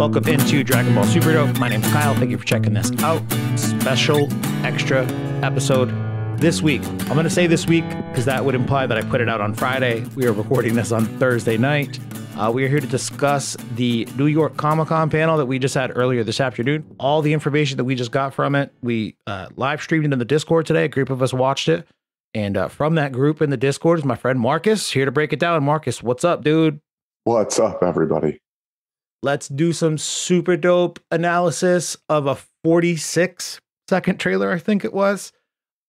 Welcome into Dragon Ball Super Dope. My name's Kyle. Thank you for checking this out. Special extra episode this week. I'm going to say this week because that would imply that I put it out on Friday. We are recording this on Thursday night. We are here to discuss the New York Comic-Con panel that we just had earlier this afternoon. All the information that we just got from it. We live streamed it in the Discord today. A group of us watched it. And from that group in the Discord is my friend Marcus, here to break it down. Marcus, what's up, dude? What's up, everybody? Let's do some super dope analysis of a 46-second trailer, I think it was.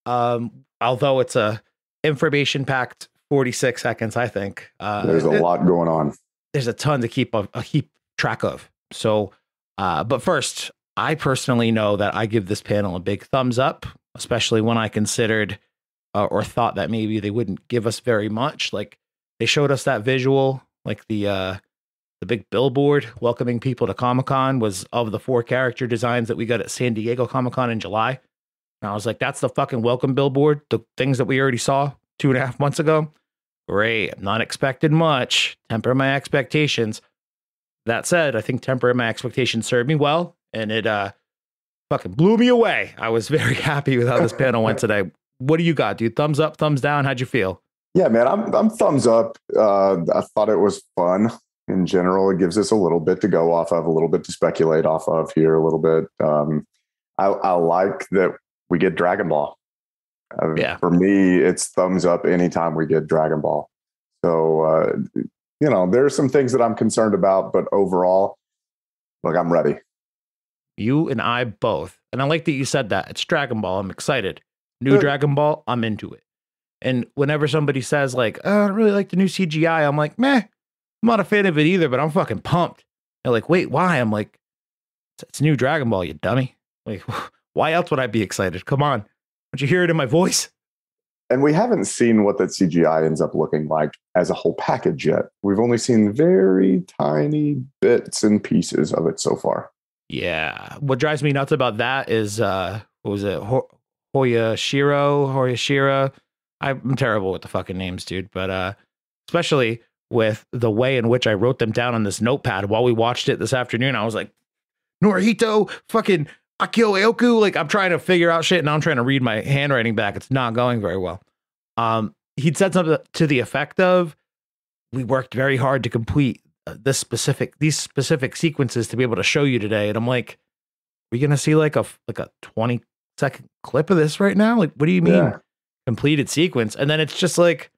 Although it's a information-packed 46 seconds, I think. There's a lot going on. There's a ton to keep track of. So, but first, I personally know that I give this panel a big thumbs up, especially when I considered or thought that maybe they wouldn't give us very much. Like they showed us that visual, like the big billboard welcoming people to Comic-Con was of the 4 character designs that we got at San Diego Comic-Con in July. And I was like, that's the fucking welcome billboard. The things that we already saw 2.5 months ago. Great. I'm not expecting much. Temper my expectations. That said, I think tempering my expectations served me well, and it fucking blew me away. I was very happy with how this panel went today. What do you got, dude? Thumbs up, thumbs down? How'd you feel? Yeah, man, I'm thumbs up. I thought it was fun in general. It gives us a little bit to go off of, a little bit to speculate off of here, a little bit. I like that we get Dragon Ball. Yeah. For me, it's thumbs up anytime we get Dragon Ball. So, there are some things that I'm concerned about, but overall, look, I'm ready. You and I both. And I like that you said that. It's Dragon Ball. I'm excited. New Dragon Ball, I'm into it. And whenever somebody says like, oh, I don't really like the new CGI, I'm like, meh, I'm not a fan of it either, but I'm fucking pumped. They're like, wait, why? I'm like, it's new Dragon Ball, you dummy. Like, why else would I be excited? Come on. Don't you hear it in my voice? And we haven't seen what that CGI ends up looking like as a whole package yet. We've only seen very tiny bits and pieces of it so far. Yeah. What drives me nuts about that is, what was it? Hoyashira. I'm terrible with the fucking names, dude. But especially with the way in which I wrote them down on this notepad while we watched it this afternoon, I was like, Norihito, fucking Akio Eoku. Like, I'm trying to figure out shit, and now I'm trying to read my handwriting back. It's not going very well. He'd said something to the effect of, we worked very hard to complete these specific sequences to be able to show you today. And I'm like, are we gonna see like a 20-second clip of this right now? Like, what do you mean completed sequence? And then it's just like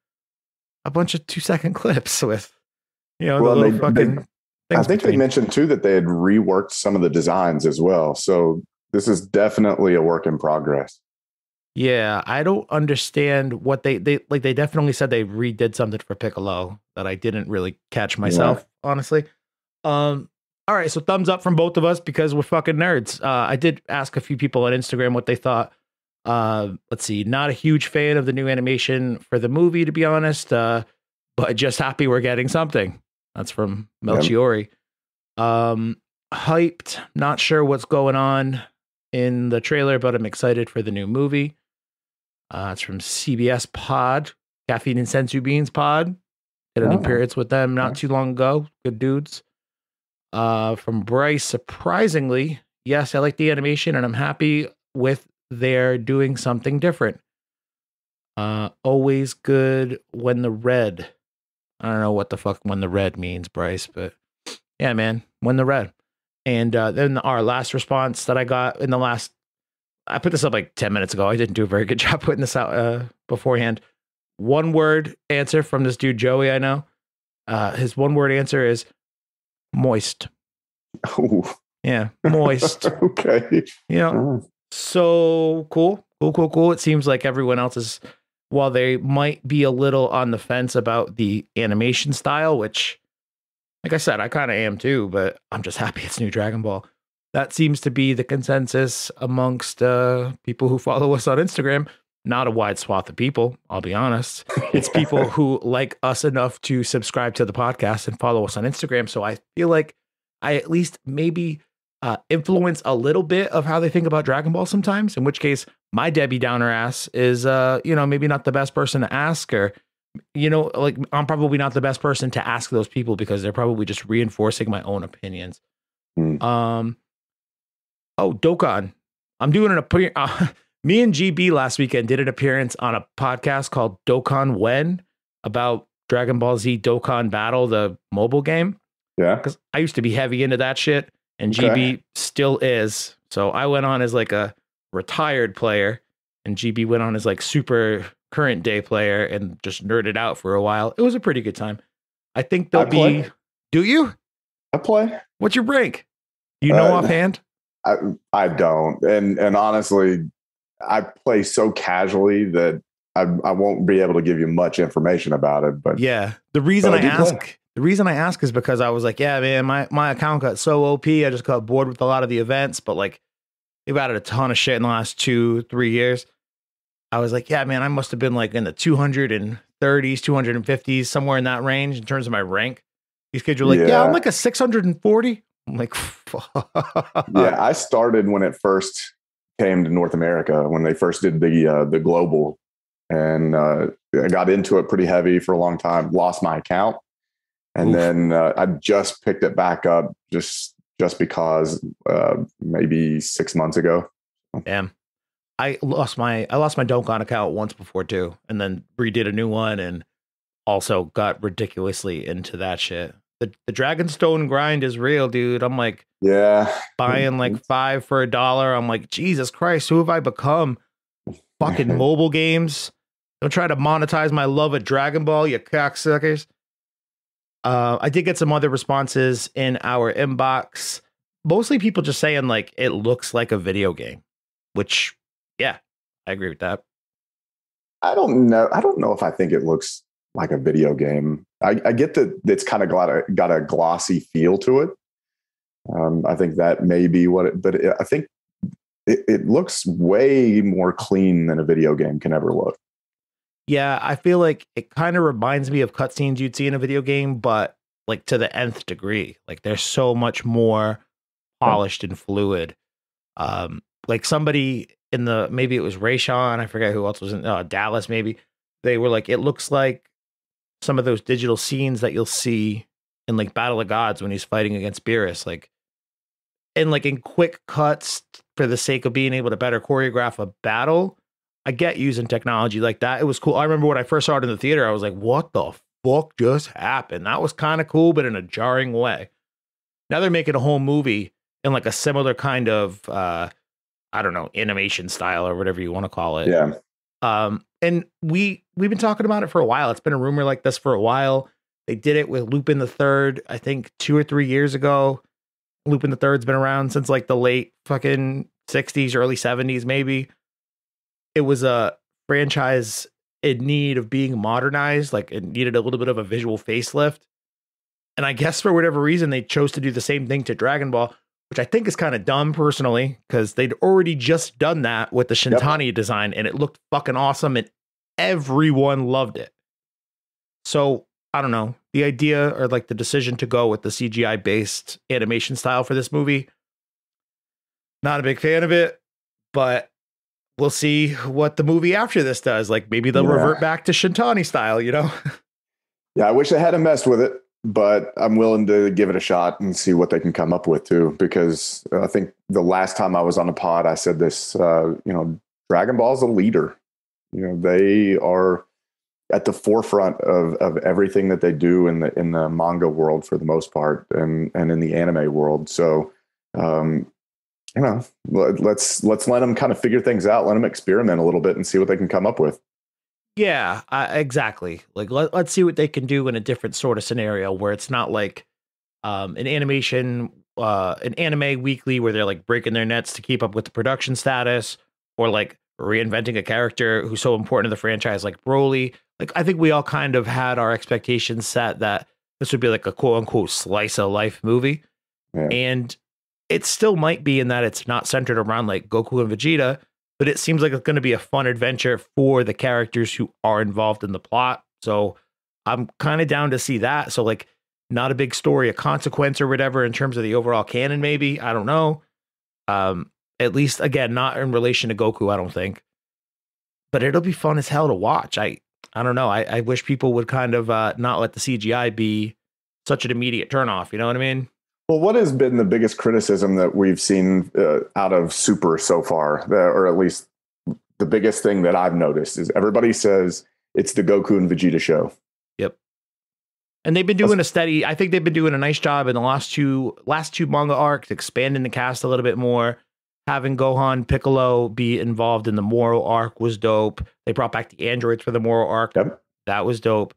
a bunch of 2-second clips with, the little fucking I think they mentioned too that they had reworked some of the designs as well. So this is definitely a work in progress. Yeah, I don't understand what they definitely said they redid something for Piccolo that I didn't really catch myself, honestly. All right, so thumbs up from both of us because we're fucking nerds. I did ask a few people on Instagram what they thought. Let's see, not a huge fan of the new animation for the movie, to be honest, but just happy we're getting something. That's from Melchiori. Hyped, not sure what's going on in the trailer, but I'm excited for the new movie. It's from CBS Pod, Caffeine and Sensu Beans Pod. Did an appearance with them not too long ago. Good dudes. From Bryce, surprisingly, yes, I like the animation and I'm happy with their doing something different. Always good when the red. I don't know what the fuck when the red means, Bryce, but yeah, man, when the red. And then our last response that I got in I put this up like 10 minutes ago. I didn't do a very good job putting this out beforehand. One word answer from this dude, Joey, I know. His one word answer is moist. Oh. Yeah, moist. Okay. So cool. It seems like everyone else is, while they might be a little on the fence about the animation style, which, like I said, I kind of am too, but I'm just happy it's new Dragon Ball. That seems to be the consensus amongst people who follow us on Instagram. Not a wide swath of people, I'll be honest. It's people who like us enough to subscribe to the podcast and follow us on Instagram. So I feel like I at least maybe influence a little bit of how they think about Dragon Ball sometimes, in which case my Debbie Downer ass is, maybe not the best person to ask, or, I'm probably not the best person to ask those people because they're probably just reinforcing my own opinions. Mm. Oh, Dokkan. I'm doing an appearance. Me and GB last weekend did an appearance on a podcast called Dokkan When about Dragon Ball Z Dokkan Battle, the mobile game. Yeah. Because I used to be heavy into that shit, and Okay. GB still is. So I went on as like a retired player, and GB went on as like super current day player and just nerded out for a while. It was a pretty good time. I think I there'll be. play. Do you? I play. What's your rank? You know Uh, offhand? I I don't, and honestly, I play so casually that I won't be able to give you much information about it. Yeah. But I do play. The reason I ask is because I was like, yeah, man, my account got so OP. I just got bored with a lot of the events, but like they've added a ton of shit in the last 2-3 years. I was like, yeah, man, I must have been like in the 230s, 250s, somewhere in that range in terms of my rank. These kids were like, yeah, I'm Yeah, like a 640. I'm like, fuck. yeah. I started when it first came to North America when they first did the global, and I got into it pretty heavy for a long time. Lost my account, and Oof. then I just picked it back up just because maybe 6 months ago. Damn. I lost my Dokkan account once before too, and then redid a new one and also got ridiculously into that shit. The Dragonstone grind is real, dude. I'm like Yeah, buying like 5 for $1. I'm like, Jesus Christ, who have I become? Fucking mobile games. Don't try to monetize my love of Dragon Ball, you cocksuckers. I did get some other responses in our inbox. Mostly people just saying like it looks like a video game, which yeah, I agree with that. I don't know. I don't know if I think it looks like a video game. I get that it's kind of got a glossy feel to it. I think that may be what it, but I think it looks way more clean than a video game can ever look. Yeah, I feel like it kind of reminds me of cutscenes you'd see in a video game, but like to the nth degree. Like they're so much more Yeah. polished and fluid. Like somebody in the maybe it was Rayshawn, I forget who else was in Dallas. Maybe they were like, it looks like some of those digital scenes that you'll see in like Battle of Gods when he's fighting against Beerus, like and like in quick cuts for the sake of being able to better choreograph a battle. I get using technology like that. It was cool. I remember when I first saw it in the theater, I was like, what the fuck just happened? That was kind of cool, but in a jarring way. Now they're making a whole movie in like a similar kind of I don't know, animation style or whatever you want to call it. Yeah. And we've been talking about it for a while. It's been a rumor like this for a while. They did it with Lupin the Third, I think 2 or 3 years ago. Lupin the Third's been around since like the late fucking 60s, early 70s, maybe. It was a franchise in need of being modernized, like it needed a little bit of a visual facelift. And I guess for whatever reason, they chose to do the same thing to Dragon Ball, which I think is kind of dumb personally, because they'd already just done that with the Yep. Shintani design and it looked fucking awesome and everyone loved it. So I don't know. The idea or like the decision to go with the CGI based animation style for this movie, not a big fan of it, but we'll see what the movie after this does. Like maybe they'll revert back to Shintani style, you know? Yeah. I wish I hadn't messed with it, but I'm willing to give it a shot and see what they can come up with too. Because I think the last time I was on a pod, I said this. Dragon Ball's a leader. They are at the forefront of everything that they do in the manga world for the most part, and in the anime world. So, let's let them kind of figure things out. Let them experiment a little bit and see what they can come up with. Yeah, exactly. Like let's see what they can do in a different sort of scenario where it's not like an an anime weekly where they're like breaking their nets to keep up with the production status or like reinventing a character who's so important to the franchise like Broly. Like I think we all kind of had our expectations set that this would be like a quote unquote slice of life movie. Yeah. And it still might be in that it's not centered around like Goku and Vegeta, but it seems like it's going to be a fun adventure for the characters who are involved in the plot. So I'm kind of down to see that. So like not a big story, a consequence or whatever in terms of the overall canon, maybe. I don't know. At least again, not in relation to Goku, I don't think. But it'll be fun as hell to watch. I don't know. I wish people would kind of not let the CGI be such an immediate turnoff. You know what I mean? Well, what has been the biggest criticism that we've seen out of Super so far, or at least the biggest thing that I've noticed is everybody says it's the Goku and Vegeta show. Yep. And they've been doing I think they've been doing a nice job in the last two manga arcs, expanding the cast a little bit more. Having Gohan, Piccolo be involved in the Moro arc was dope. They brought back the androids for the Moro arc. Yep. That was dope.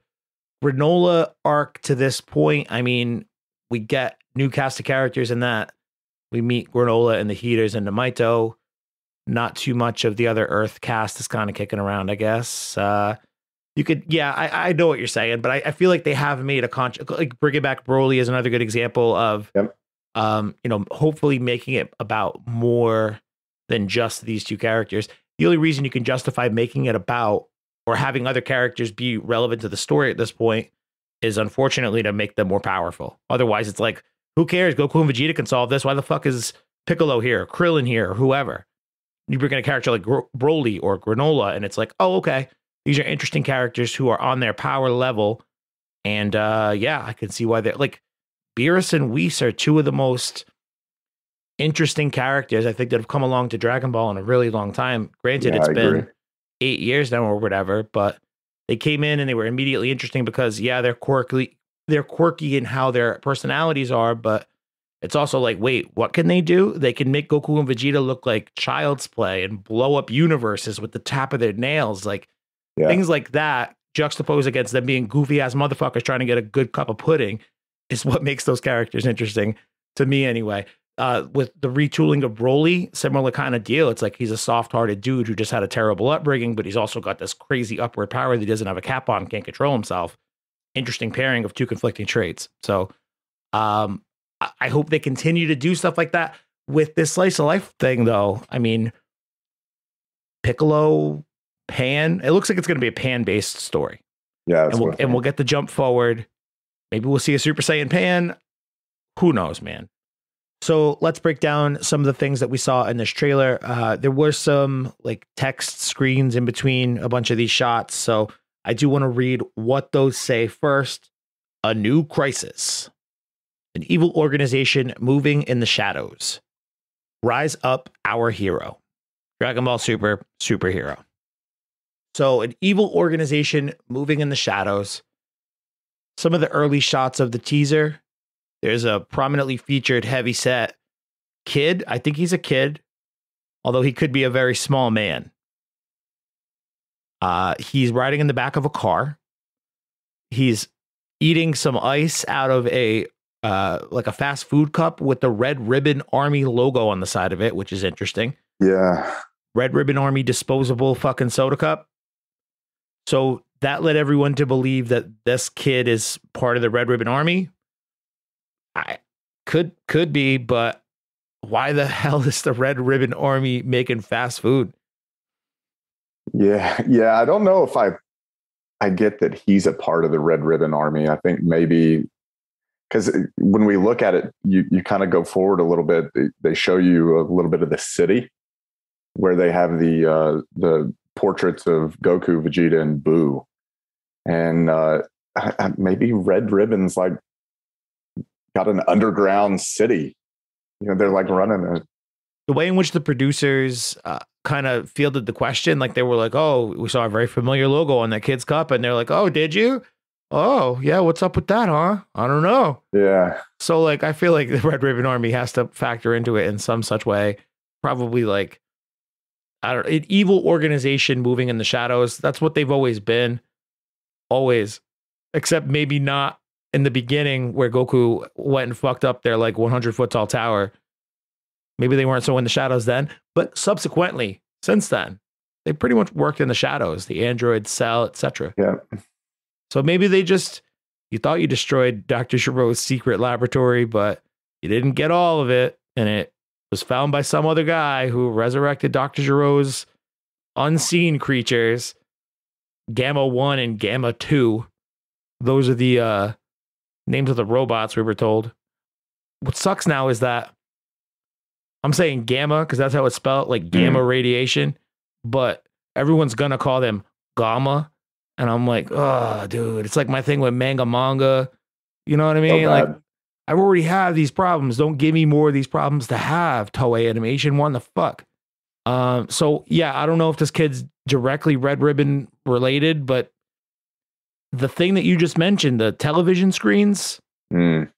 Granola arc to this point, I mean, we get new cast of characters in that. We meet Granola and the Heaters and the Maito. Not too much of the other Earth cast is kind of kicking around, I guess. You could, yeah, I know what you're saying, but I feel like they have made a like bringing back Broly is another good example of, hopefully making it about more than just these two characters. The only reason you can justify making it about or having other characters be relevant to the story at this point is unfortunately to make them more powerful. Otherwise, it's like, who cares? Goku and Vegeta can solve this. Why the fuck is Piccolo here, Krillin here, or whoever? You bring in a character like Broly or Granola, and it's like, oh, okay. These are interesting characters who are on their power level. And I can see why they're like Beerus and Whis are two of the most interesting characters I think that have come along to Dragon Ball in a really long time. Granted, it's been 8 years now or whatever, but they came in and they were immediately interesting because they're quirky in how their personalities are, but it's also like, wait, what can they do? They can make Goku and Vegeta look like child's play and blow up universes with the tap of their nails. Like, things like that juxtaposed against them being goofy ass motherfuckers trying to get a good cup of pudding is what makes those characters interesting to me anyway. With the retooling of Broly, similar kind of deal. It's like he's a soft-hearted dude who just had a terrible upbringing, but he's also got this crazy upward power that he doesn't have a cap on, can't control himself. Interesting pairing of two conflicting traits. So I hope they continue to do stuff like that with this slice of life thing, though. I mean, Piccolo, Pan, it looks like it's going to be a Pan-based story. Yeah. And we'll get the jump forward. Maybe we'll see a Super Saiyan Pan. Who knows, man? So let's break down some of the things that we saw in this trailer. There were some like text screens in between a bunch of these shots. So I do want to read what those say first. A new crisis. An evil organization moving in the shadows. Rise up, our hero. Dragon Ball Super, superhero. So an evil organization moving in the shadows. Some of the early shots of the teaser. There's a prominently featured heavyset kid. I think he's a kid, although he could be a very small man. He's riding in the back of a car. He's eating some ice out of a fast food cup with the Red Ribbon Army logo on the side of it, which is interesting. Yeah. Red Ribbon Army disposable fucking soda cup. So that led everyone to believe that this kid is part of the Red Ribbon Army. I could be, but why the hell is the Red Ribbon Army making fast food? Yeah. I don't know if I get that he's a part of the Red Ribbon Army. I think maybe because when we look at it, you kind of go forward a little bit. They show you a little bit of the city where they have the portraits of Goku, Vegeta, and Buu, and maybe Red Ribbon's like got an underground city. They're like running it. The way in which the producers kind of fielded the question, like they were like, oh, we saw a very familiar logo on that kid's cup. And they're like, oh, did you? Oh, yeah. What's up with that, huh? I don't know. Yeah. So like, I feel like the Red Ribbon Army has to factor into it in some such way. Probably like, an evil organization moving in the shadows. That's what they've always been. Always. Except maybe not in the beginning where Goku went and fucked up their like 100-foot tall tower. Maybe they weren't so in the shadows then, but subsequently, since then, they pretty much worked in the shadows, the android, Cell, etc. Yeah. So maybe you thought you destroyed Dr. Giro's secret laboratory, but you didn't get all of it, and it was found by some other guy who resurrected Dr. Giro's unseen creatures, Gamma 1 and Gamma 2. Those are the names of the robots we were told. What sucks now is that I'm saying gamma because that's how it's spelled, like gamma radiation, but everyone's gonna call them gamma, and I'm like, oh, dude, it's like my thing with manga. You know what I mean? So like, I already have these problems. Don't give me more of these problems to have. Toei Animation, what the fuck? So yeah, I don't know if this kid's directly Red Ribbon related, but the thing that you just mentioned, the television screens, we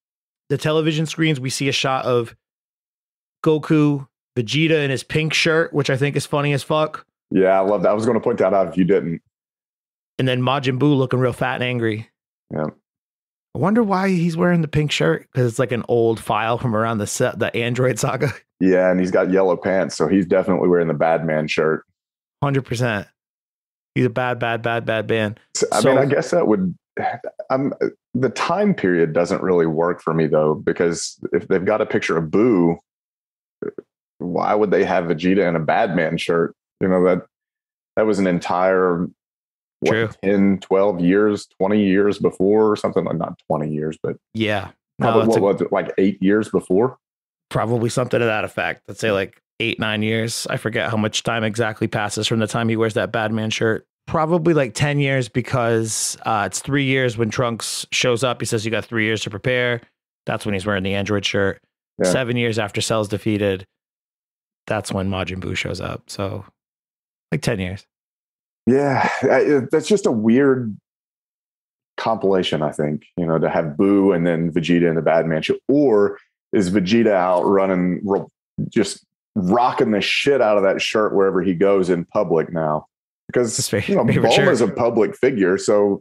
see a shot of Goku, Vegeta in his pink shirt, which I think is funny as fuck. Yeah, I love that. I was going to point that out if you didn't. And then Majin Buu looking real fat and angry. Yeah. I wonder why he's wearing the pink shirt, because it's like an old file from around the Android saga. Yeah, and he's got yellow pants, so he's definitely wearing the bad man shirt. 100%. He's a bad man. I mean, I guess that would... the time period doesn't really work for me, though, because if they've got a picture of Boo, why would they have Vegeta in a bad man shirt? You know, that was an entire... What, 10, 12 years, 20 years before or something? Like, not 20 years, but yeah. No, what was it, like 8 years before? Probably something to that effect. Let's say like 8-9 years. I forget how much time exactly passes from the time he wears that Batman shirt. Probably like 10 years, because it's 3 years when Trunks shows up. He says you got 3 years to prepare. That's when he's wearing the Android shirt. Yeah. 7 years after Cell's defeated, that's when Majin Buu shows up. So like 10 years. Yeah, that's just a weird compilation, I think, you know, to have Boo and then Vegeta in the bad man shirt. Or is Vegeta out running, just rocking the shit out of that shirt wherever he goes in public now? Because, Bulma's a public figure, so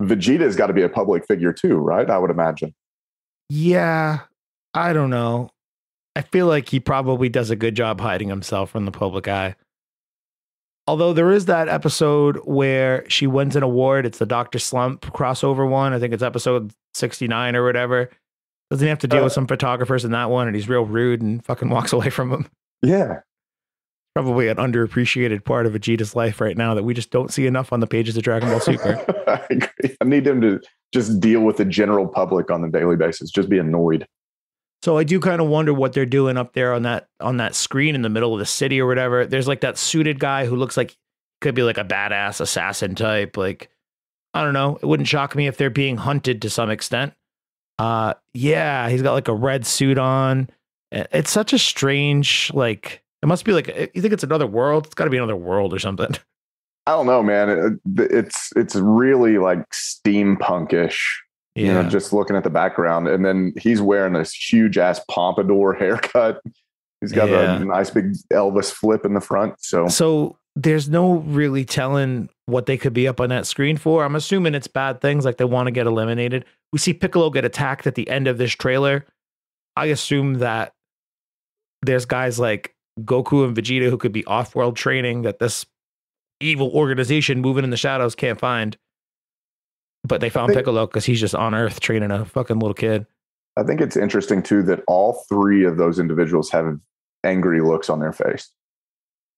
Vegeta's got to be a public figure too, right? I would imagine. Yeah, I don't know. I feel like he probably does a good job hiding himself from the public eye. Although there is that episode where she wins an award. It's the Dr. Slump crossover one. I think it's episode 69 or whatever. Doesn't he have to deal with some photographers in that one? And he's real rude and fucking walks away from them. Yeah. Probably an underappreciated part of Vegeta's life right now that we just don't see enough on the pages of Dragon Ball Super. I agree. I need him to just deal with the general public on a daily basis. Just be annoyed. So I do kind of wonder what they're doing up there on that screen in the middle of the city or whatever. There's like that suited guy who looks like could be like a badass assassin type. Like, I don't know. It wouldn't shock me if they're being hunted to some extent. Yeah, he's got like a red suit on. It's such a strange, like, it must be like, you think it's another world? It's got to be another world or something. I don't know, man. It's really like steampunkish. Yeah. You know, just looking at the background, and then he's wearing this huge ass pompadour haircut. He's got a nice big Elvis flip in the front. So there's no really telling what they could be up on that screen for. I'm assuming it's bad things, like they want to get eliminated. We see Piccolo get attacked at the end of this trailer. I assume that there's guys like Goku and Vegeta who could be off-world training that this evil organization moving in the shadows can't find. But they found Piccolo because he's just on Earth training a fucking little kid. I think it's interesting, too, that all three of those individuals have angry looks on their face.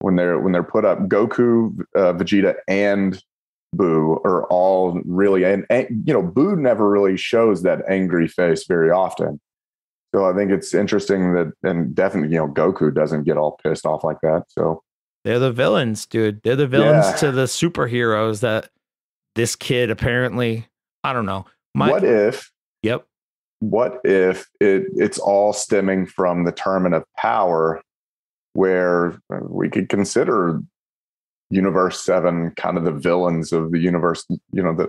When they're put up, Goku, Vegeta, and Boo are all really... And you know, Boo never really shows that angry face very often. So I think it's interesting that... And definitely, you know, Goku doesn't get all pissed off like that. So they're the villains, dude. They're the villains to the superheroes that... This kid apparently, I don't know. What if it's all stemming from the tournament of power, where we could consider Universe 7 kind of the villains of the universe, you know,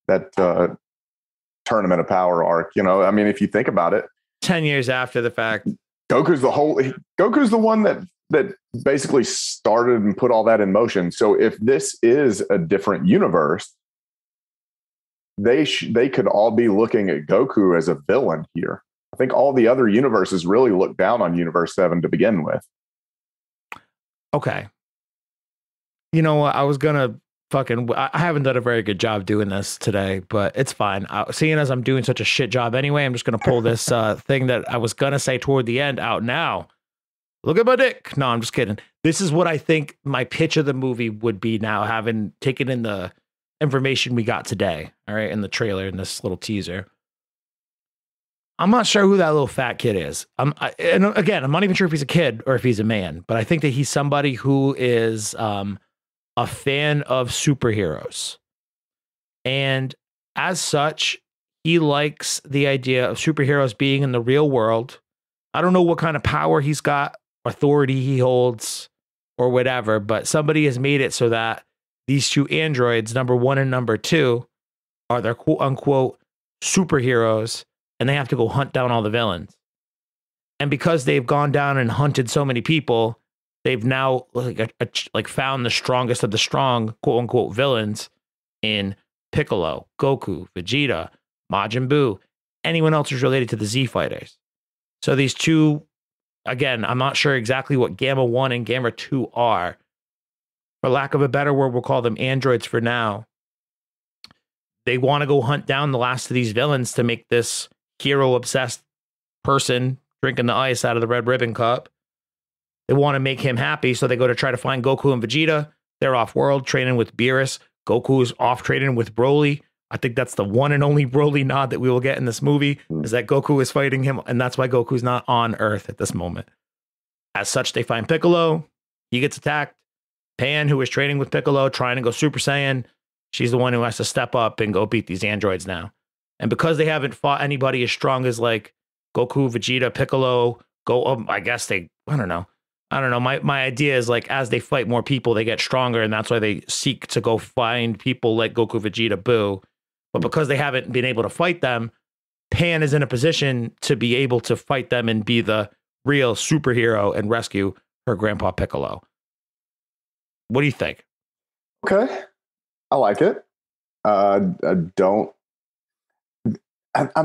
that tournament of power arc. You know, I mean, if you think about it, 10 years after the fact, Goku's the one that basically started and put all that in motion. So if this is a different universe, they could all be looking at Goku as a villain here. I think all the other universes really look down on Universe 7 to begin with. Okay. You know what? I was going to I haven't done a very good job doing this today, but it's fine. Seeing as I'm doing such a shit job anyway, I'm just going to pull this thing that I was going to say toward the end out now. Look at my dick. No, I'm just kidding. This is what I think my pitch of the movie would be now, having taken in the information we got today. All right. In the trailer, in this little teaser. I'm not sure who that little fat kid is. And again, I'm not even sure if he's a kid or if he's a man, but I think that he's somebody who is a fan of superheroes. And as such, he likes the idea of superheroes being in the real world. I don't know what kind of power he's got, authority he holds, or whatever, but somebody has made it so that these two androids, number 1 and number 2, are their quote unquote superheroes, and they have to go hunt down all the villains. And because they've gone down and hunted so many people, they've now like found the strongest of the strong quote unquote villains in Piccolo, Goku, Vegeta, Majin Buu, anyone else who's related to the Z fighters. So these two, again, I'm not sure exactly what Gamma 1 and Gamma 2 are. For lack of a better word, we'll call them androids for now. They want to go hunt down the last of these villains to make this hero-obsessed person drinking the ice out of the red ribbon cup. They want to make him happy, so they go to try to find Goku and Vegeta. They're off-world, training with Beerus. Goku's off training with Broly. I think that's the one and only Broly nod that we will get in this movie, is that Goku is fighting him, and that's why Goku's not on Earth at this moment. As such, they find Piccolo. He gets attacked. Pan, who is training with Piccolo, trying to go Super Saiyan, she's the one who has to step up and go beat these androids now. And because they haven't fought anybody as strong as like Goku, Vegeta, Piccolo, I don't know. My idea is like as they fight more people, they get stronger, and that's why they seek to go find people like Goku, Vegeta, Buu. But because they haven't been able to fight them, Pan is in a position to be able to fight them and be the real superhero and rescue her grandpa Piccolo. What do you think? Okay. I like it. I'm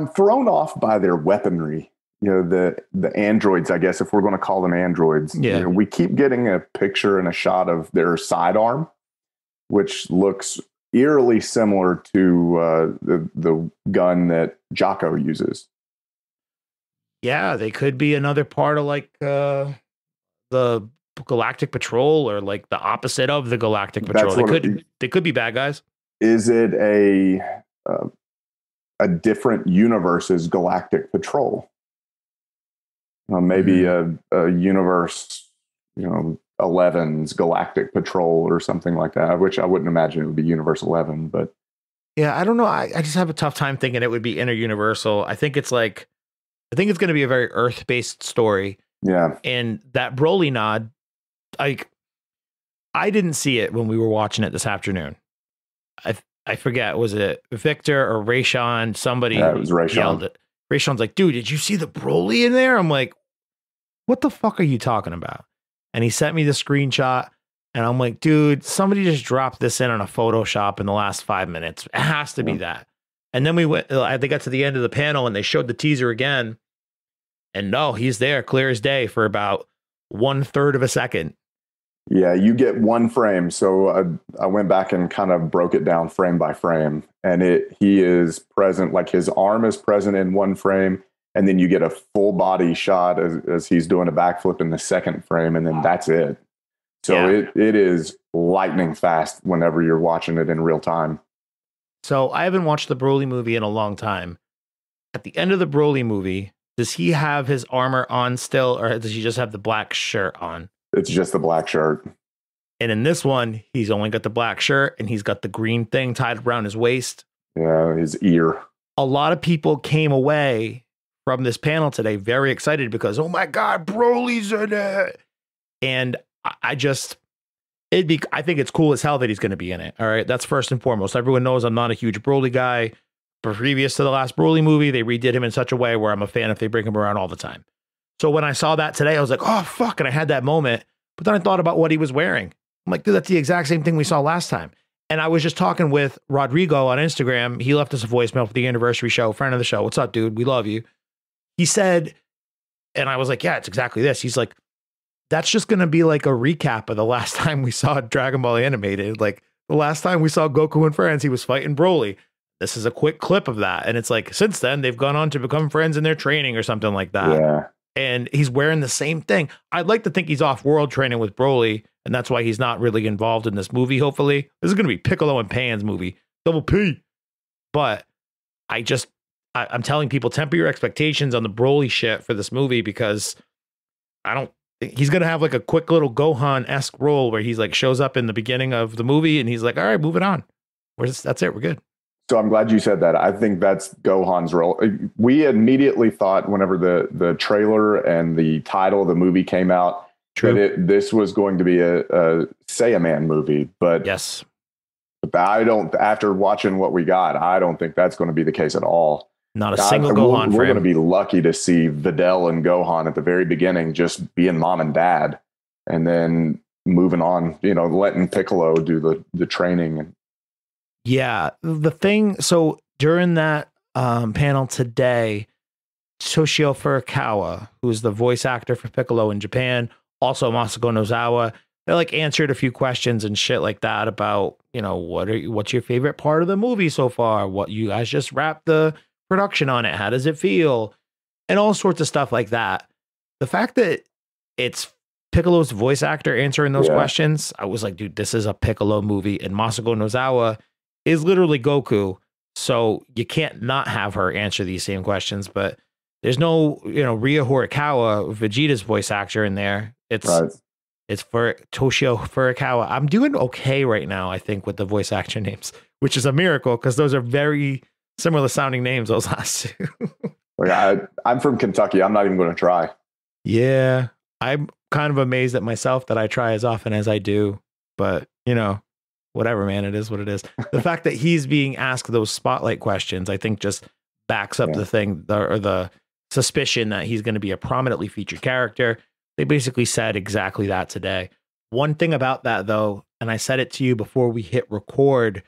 thrown off by their weaponry. You know, the androids, I guess, if we're going to call them androids. Yeah. You know, we keep getting a picture and a shot of their sidearm, which looks eerily similar to the gun that Jocko uses. Yeah, they could be another part of like the Galactic Patrol, or like the opposite of the Galactic Patrol. They could be bad guys. Is it a different universe's Galactic Patrol? Maybe a universe, 11's Galactic Patrol or something like that, which I wouldn't imagine it would be Universe 11, but yeah, I don't know. I just have a tough time thinking it would be inter-universal. I think it's going to be a very Earth-based story. Yeah. And that Broly nod, I didn't see it when we were watching it this afternoon. I forget, was it Victor or Rayshawn? Somebody it was Rayshawn. Yelled it. Rayshawn's like, dude, did you see the Broly in there? I'm like, what the fuck are you talking about? And he sent me the screenshot, and I'm like, dude, somebody just dropped this in on a Photoshop in the last 5 minutes. It has to be that. And then they got to the end of the panel and they showed the teaser again. And no, he's there, clear as day, for about 1/3 of a second. Yeah, you get one frame. So I went back and kind of broke it down frame by frame. And he is present, like his arm is present in one frame. And then you get a full body shot as he's doing a backflip in the second frame. And then that's it. So it is lightning fast whenever you're watching it in real time. So I haven't watched the Broly movie in a long time. At the end of the Broly movie, does he have his armor on still, or does he just have the black shirt on? It's just the black shirt. And in this one, he's only got the black shirt and he's got the green thing tied around his waist. Yeah, his ear. A lot of people came away from this panel today very excited because, oh my God, Broly's in it. And I think it's cool as hell that he's going to be in it. All right. That's first and foremost. Everyone knows I'm not a huge Broly guy. But previous to the last Broly movie, they redid him in such a way where I'm a fan if they bring him around all the time. So when I saw that today, I was like, oh, fuck. And I had that moment. But then I thought about what he was wearing. I'm like, dude, that's the exact same thing we saw last time. And I was just talking with Rodrigo on Instagram. He left us a voicemail for the anniversary show, friend of the show. What's up, dude? We love you. He said, and I was like, yeah, it's exactly this. He's like, that's just going to be like a recap of the last time we saw Dragon Ball animated. Like the last time we saw Goku and friends, he was fighting Broly. This is a quick clip of that. And it's like, since then, they've gone on to become friends in their training or something like that. Yeah. And he's wearing the same thing. I'd like to think he's off-world training with Broly, and that's why he's not really involved in this movie, hopefully. This is going to be Piccolo and Pan's movie. Double P. But I'm telling people, temper your expectations on the Broly shit for this movie, because he's going to have like a quick little Gohan-esque role where he's like shows up in the beginning of the movie and he's like, all right, moving on. That's it. We're good. So I'm glad you said that. I think that's Gohan's role. We immediately thought whenever the trailer and the title of the movie came out True. that this was going to be a Saiyaman movie, but Yes. I don't. After watching what we got, I don't think that's going to be the case at all. Not a single Gohan for we're him. going to be lucky to see Videl and Gohan at the very beginning, just being mom and dad, and then moving on. Letting Piccolo do the training. Yeah, the thing. So during that panel today, Toshio Furukawa, who's the voice actor for Piccolo in Japan, also Masako Nozawa, they like answered a few questions and shit like that about, what's your favorite part of the movie so far? What you guys just wrapped the production on it? How does it feel? And all sorts of stuff like that. The fact that it's Piccolo's voice actor answering those questions, I was like, dude, this is a Piccolo movie, and Masako Nozawa is literally Goku. So you can't not have her answer these same questions, but there's no, Ria Horikawa, Vegeta's voice actor in there. It's for Toshio Furukawa. I'm doing okay right now, I think, with the voice actor names, which is a miracle because those are very similar sounding names, those last two. I'm from Kentucky. I'm not even going to try. Yeah. I'm kind of amazed at myself that I try as often as I do, but whatever, man, it is what it is. The fact that he's being asked those spotlight questions, I think just backs up the thing or the suspicion that he's going to be a prominently featured character. They basically said exactly that today. One thing about that though, and I said it to you before we hit record,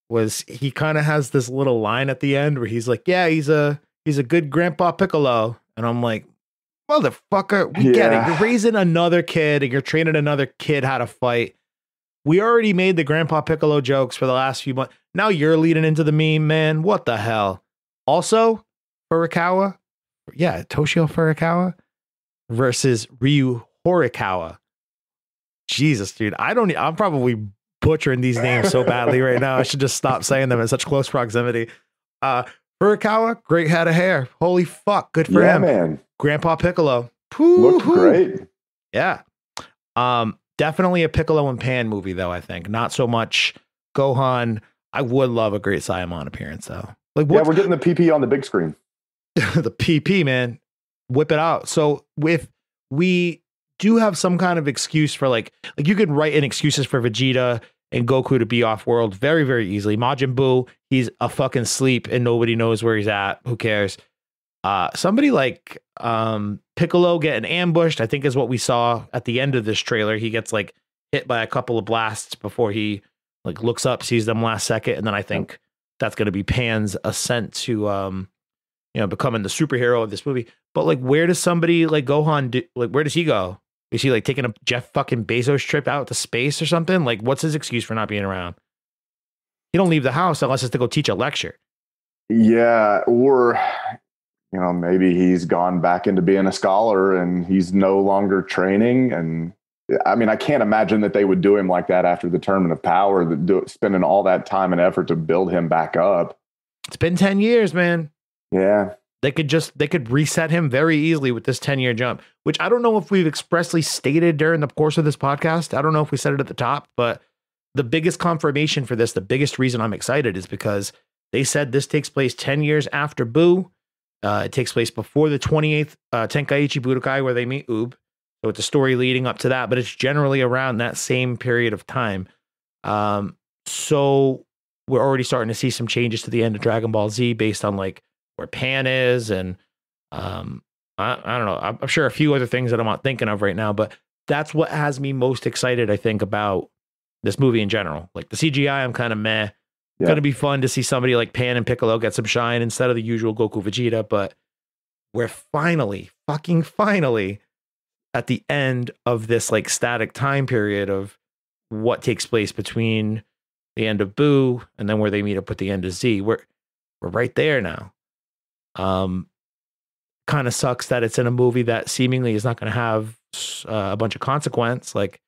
was he kind of has this little line at the end where he's like, yeah, he's a good Grandpa Piccolo. And I'm like, motherfucker, we get it. You're raising another kid and you're training another kid how to fight. We already made the Grandpa Piccolo jokes for the last few months. Now you're leading into the meme, man. What the hell? Also, Furukawa. Yeah, Toshio Furukawa versus Ryu Horikawa. Jesus, dude. I'm probably butchering these names so badly right now. I should just stop saying them in such close proximity. Furukawa, great head of hair. Holy fuck. Good for him. Man. Grandpa Piccolo. Looked great. Yeah. Definitely a Piccolo and Pan movie, though, I think. Not so much Gohan. I would love a great Saiyamon appearance, though. We're getting the PP on the big screen. The PP, man. Whip it out. So if we do have some kind of excuse for like you could write in excuses for Vegeta and Goku to be off world very, very easily. Majin Buu, he's a fucking sleep and nobody knows where he's at. Who cares? Somebody like Piccolo getting ambushed, I think is what we saw at the end of this trailer. He gets like hit by a couple of blasts before he like looks up, sees them last second, and then I think that's going to be Pan's ascent to becoming the superhero of this movie. But like, where does somebody like Gohan do? Like, where does he go? Is he like taking a Jeff fucking Bezos trip out to space or something? Like, what's his excuse for not being around? He don't leave the house unless it's to go teach a lecture. Yeah, or maybe he's gone back into being a scholar and he's no longer training. And I mean, I can't imagine that they would do him like that after the Tournament of Power, spending all that time and effort to build him back up. It's been 10 years, man. Yeah. They could reset him very easily with this 10-year jump, which I don't know if we've expressly stated during the course of this podcast. I don't know if we said it at the top, but the biggest confirmation for this, the biggest reason I'm excited is because they said this takes place 10 years after Buu. It takes place before the 28th Tenkaichi Budokai where they meet Oob. So it's a story leading up to that, but it's generally around that same period of time. So we're already starting to see some changes to the end of Dragon Ball Z based on like where Pan is. And I don't know. I'm sure a few other things that I'm not thinking of right now, but that's what has me most excited, I think, about this movie in general. Like the CGI, I'm kind of meh. Yeah. Going to be fun to see somebody like Pan and Piccolo get some shine instead of the usual Goku Vegeta, but we're finally at the end of this like static time period of what takes place between the end of Buu and then where they meet up with the end of Z. We're right there now. Kind of sucks that it's in a movie that seemingly is not going to have a bunch of consequence. Like,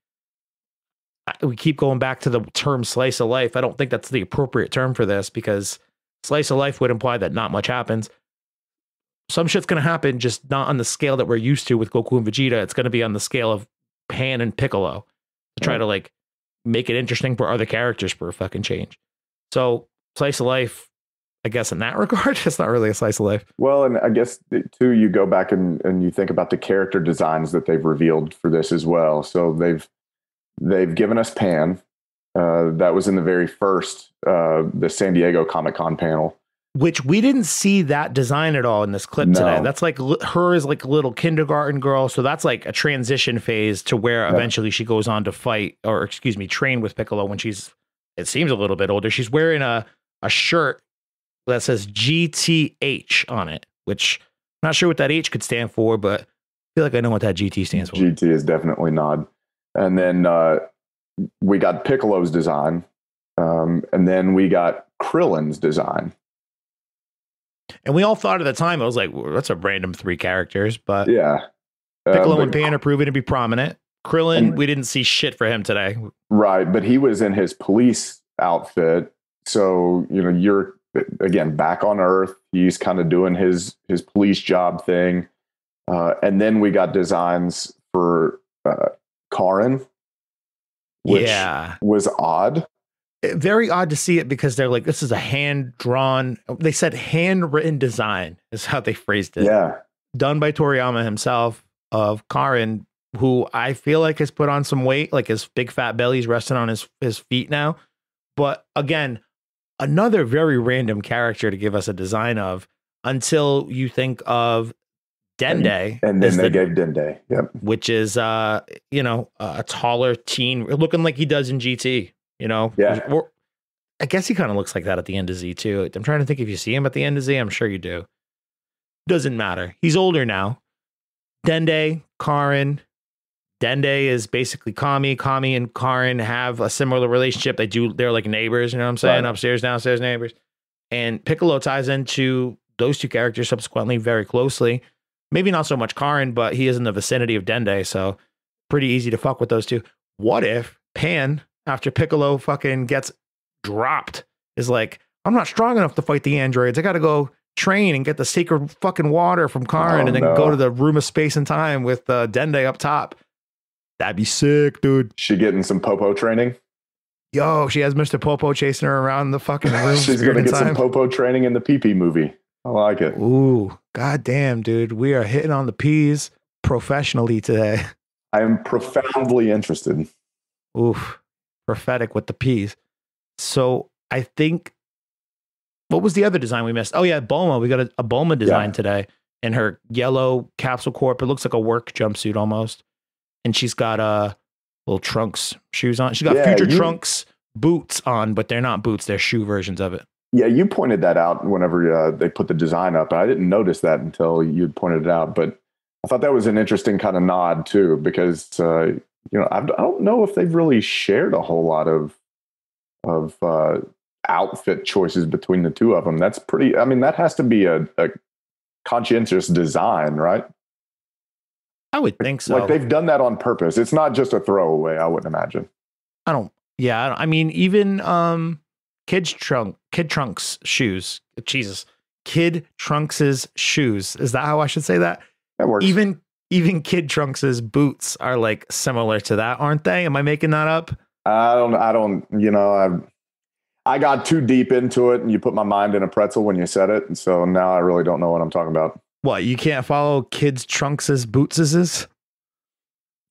we keep going back to the term slice of life. I don't think that's the appropriate term for this because slice of life would imply that not much happens. Some shit's going to happen, just not on the scale that we're used to with Goku and Vegeta. It's going to be on the scale of Pan and Piccolo to try to like make it interesting for other characters for a fucking change. So slice of life, I guess in that regard, it's not really a slice of life. Well, and I guess too, you go back and you think about the character designs that they've revealed for this as well. So they've given us Pan. That was in the very first the San Diego Comic-Con panel. Which we didn't see that design at all in this clip today. That's like her is like a little kindergarten girl. So that's like a transition phase to where eventually she goes on to fight, or excuse me, train with Piccolo when it seems a little bit older. She's wearing a shirt that says GTH on it, which I'm not sure what that H could stand for, but I feel like I know what that GT stands for. GT is definitely nod. And then we got Piccolo's design. And then we got Krillin's design. And we all thought at the time, I was like, well, that's a random 3 characters, but yeah, Piccolo and Pan are proving to be prominent. Krillin, we didn't see shit for him today. Right. But he was in his police outfit. So, you're again back on Earth. He's kind of doing his police job thing. And then we got designs for Karin, which was odd. Very odd to see it because they're like, this is a hand-drawn, they said handwritten design is how they phrased it. Yeah. Done by Toriyama himself, of Karin, who I feel like has put on some weight, like his big fat belly's resting on his feet now. But again, another very random character to give us a design of until you think of Dende. And then they gave Dende. Yep. Which is, a taller teen looking like he does in GT. Yeah. I guess he kind of looks like that at the end of Z too. I'm trying to think if you see him at the end of Z. I'm sure you do. Doesn't matter. He's older now. Dende, Karin. Dende is basically Kami. Kami and Karin have a similar relationship. They're like neighbors, you know what I'm saying? Right. Upstairs, downstairs neighbors. And Piccolo ties into those 2 characters subsequently very closely. Maybe not so much Karin, but he is in the vicinity of Dende, so pretty easy to fuck with those 2. What if Pan, after Piccolo fucking gets dropped, is like, I'm not strong enough to fight the androids. I got to go train and get the sacred fucking water from Karin and then go to the room of space and time with Dende up top. That'd be sick, dude. She getting some Popo training? Yo, she has Mr. Popo chasing her around the fucking room. She's going to get some Popo training in the pee-pee movie. I like it. Ooh, goddamn, dude. We are hitting on the P's professionally today. I am profoundly interested. Oof. Prophetic with the P's. So I think, what was the other design we missed? Oh yeah, Bulma. We got a Bulma design today in her yellow capsule corp. It looks like a work jumpsuit almost. And she's got little Trunks shoes on. She's got future Trunks boots on, but they're not boots. They're shoe versions of it. Yeah, you pointed that out whenever they put the design up. I didn't notice that until you pointed it out. But I thought that was an interesting kind of nod too, because I don't know if they've really shared a whole lot of outfit choices between the 2 of them. That's pretty. I mean, that has to be a conscientious design, right? I would think so. Like they've done that on purpose. It's not just a throwaway, I wouldn't imagine. I mean, even Kid Trunks shoes. Jesus. Kid Trunks's shoes. Is that how I should say that? That works. Even Kid Trunks's boots are like similar to that, aren't they? Am I making that up? I don't, I got too deep into it and you put my mind in a pretzel when you said it. And so now I really don't know what I'm talking about. What, you can't follow Kids Trunks's bootses?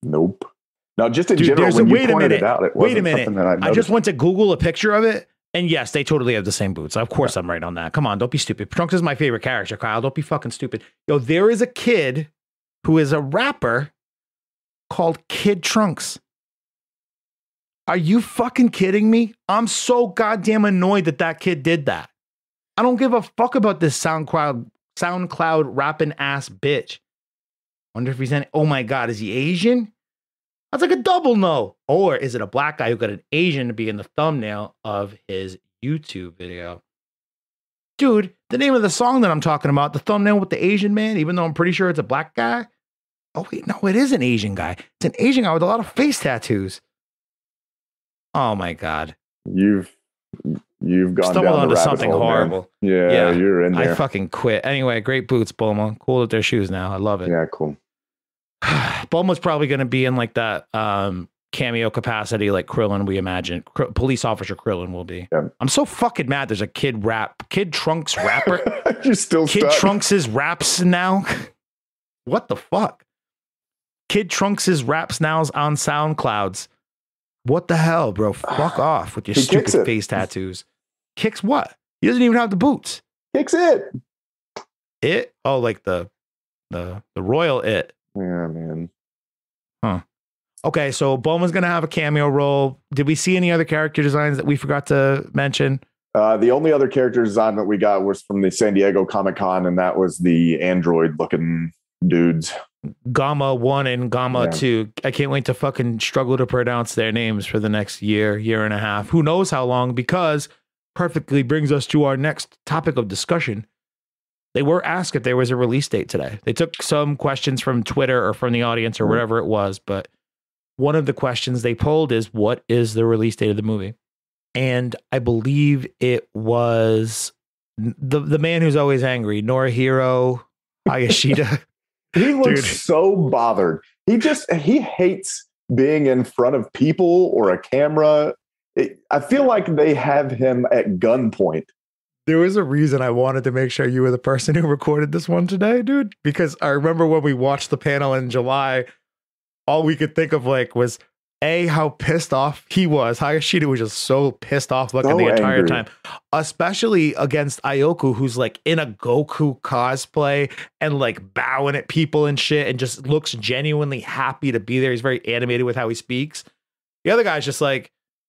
Nope. No, just in general, when you pointed it out, it wasn't something that I noticed. I just went to Google a picture of it, and yes, they totally have the same boots. Of course I'm right on that. Come on, don't be stupid. Trunks is my favorite character, Kyle. Don't be fucking stupid. Yo, there is a kid who is a rapper called Kid Trunks. Are you fucking kidding me? I'm so goddamn annoyed that kid did that. I don't give a fuck about this SoundCloud rapping ass bitch. Wonder if he's any. Oh my God, is he Asian? That's like a double no. Or is it a black guy who got an Asian to be in the thumbnail of his YouTube video? Dude, the name of the song that I'm talking about, the thumbnail with the Asian man, even though I'm pretty sure it's a black guy. Oh wait, no, it is an Asian guy. It's an Asian guy with a lot of face tattoos. Oh my God. You've gone stumbled down onto the something hole, horrible. Yeah, you're in there. I fucking quit. Anyway, great boots, Bulma. Cool with their shoes now. I love it. Yeah, cool. Bulma's probably going to be in like that cameo capacity like Krillin, we imagine. Police officer Krillin will be. Yeah. I'm so fucking mad there's a Kid Trunks rapper. You're still Kid stuck. Trunks' raps now. What the fuck? Kid Trunks' raps now on SoundClouds. What the hell, bro? Fuck off with your stupid face tattoos. Kicks what? He doesn't even have the boots. Kicks it. It? Oh, like the royal it. Yeah, man. Huh. Okay, so Bulma's gonna have a cameo role. Did we see any other character designs that we forgot to mention? The only other character design that we got was from the San Diego Comic-Con, and that was the android-looking dudes. Gamma 1 and Gamma 2. I can't wait to fucking struggle to pronounce their names for the next year and a half. Who knows how long, because perfectly brings us to our next topic of discussion. They were asked if there was a release date today. They took some questions from Twitter or from the audience or whatever it was, but one of the questions they polled is, what is the release date of the movie? And I believe it was the man who's always angry, Norihiro Hayashida. He looks so bothered. He hates being in front of people or a camera. I feel like they have him at gunpoint. There was a reason I wanted to make sure you were the person who recorded this one today, dude, because I remember when we watched the panel in July, all we could think of was how pissed off he was. Hayashida was just so pissed off looking the entire time, especially against Aoku, who's in a Goku cosplay and bowing at people and shit and just looks genuinely happy to be there. He's very animated with how he speaks. The other guy's just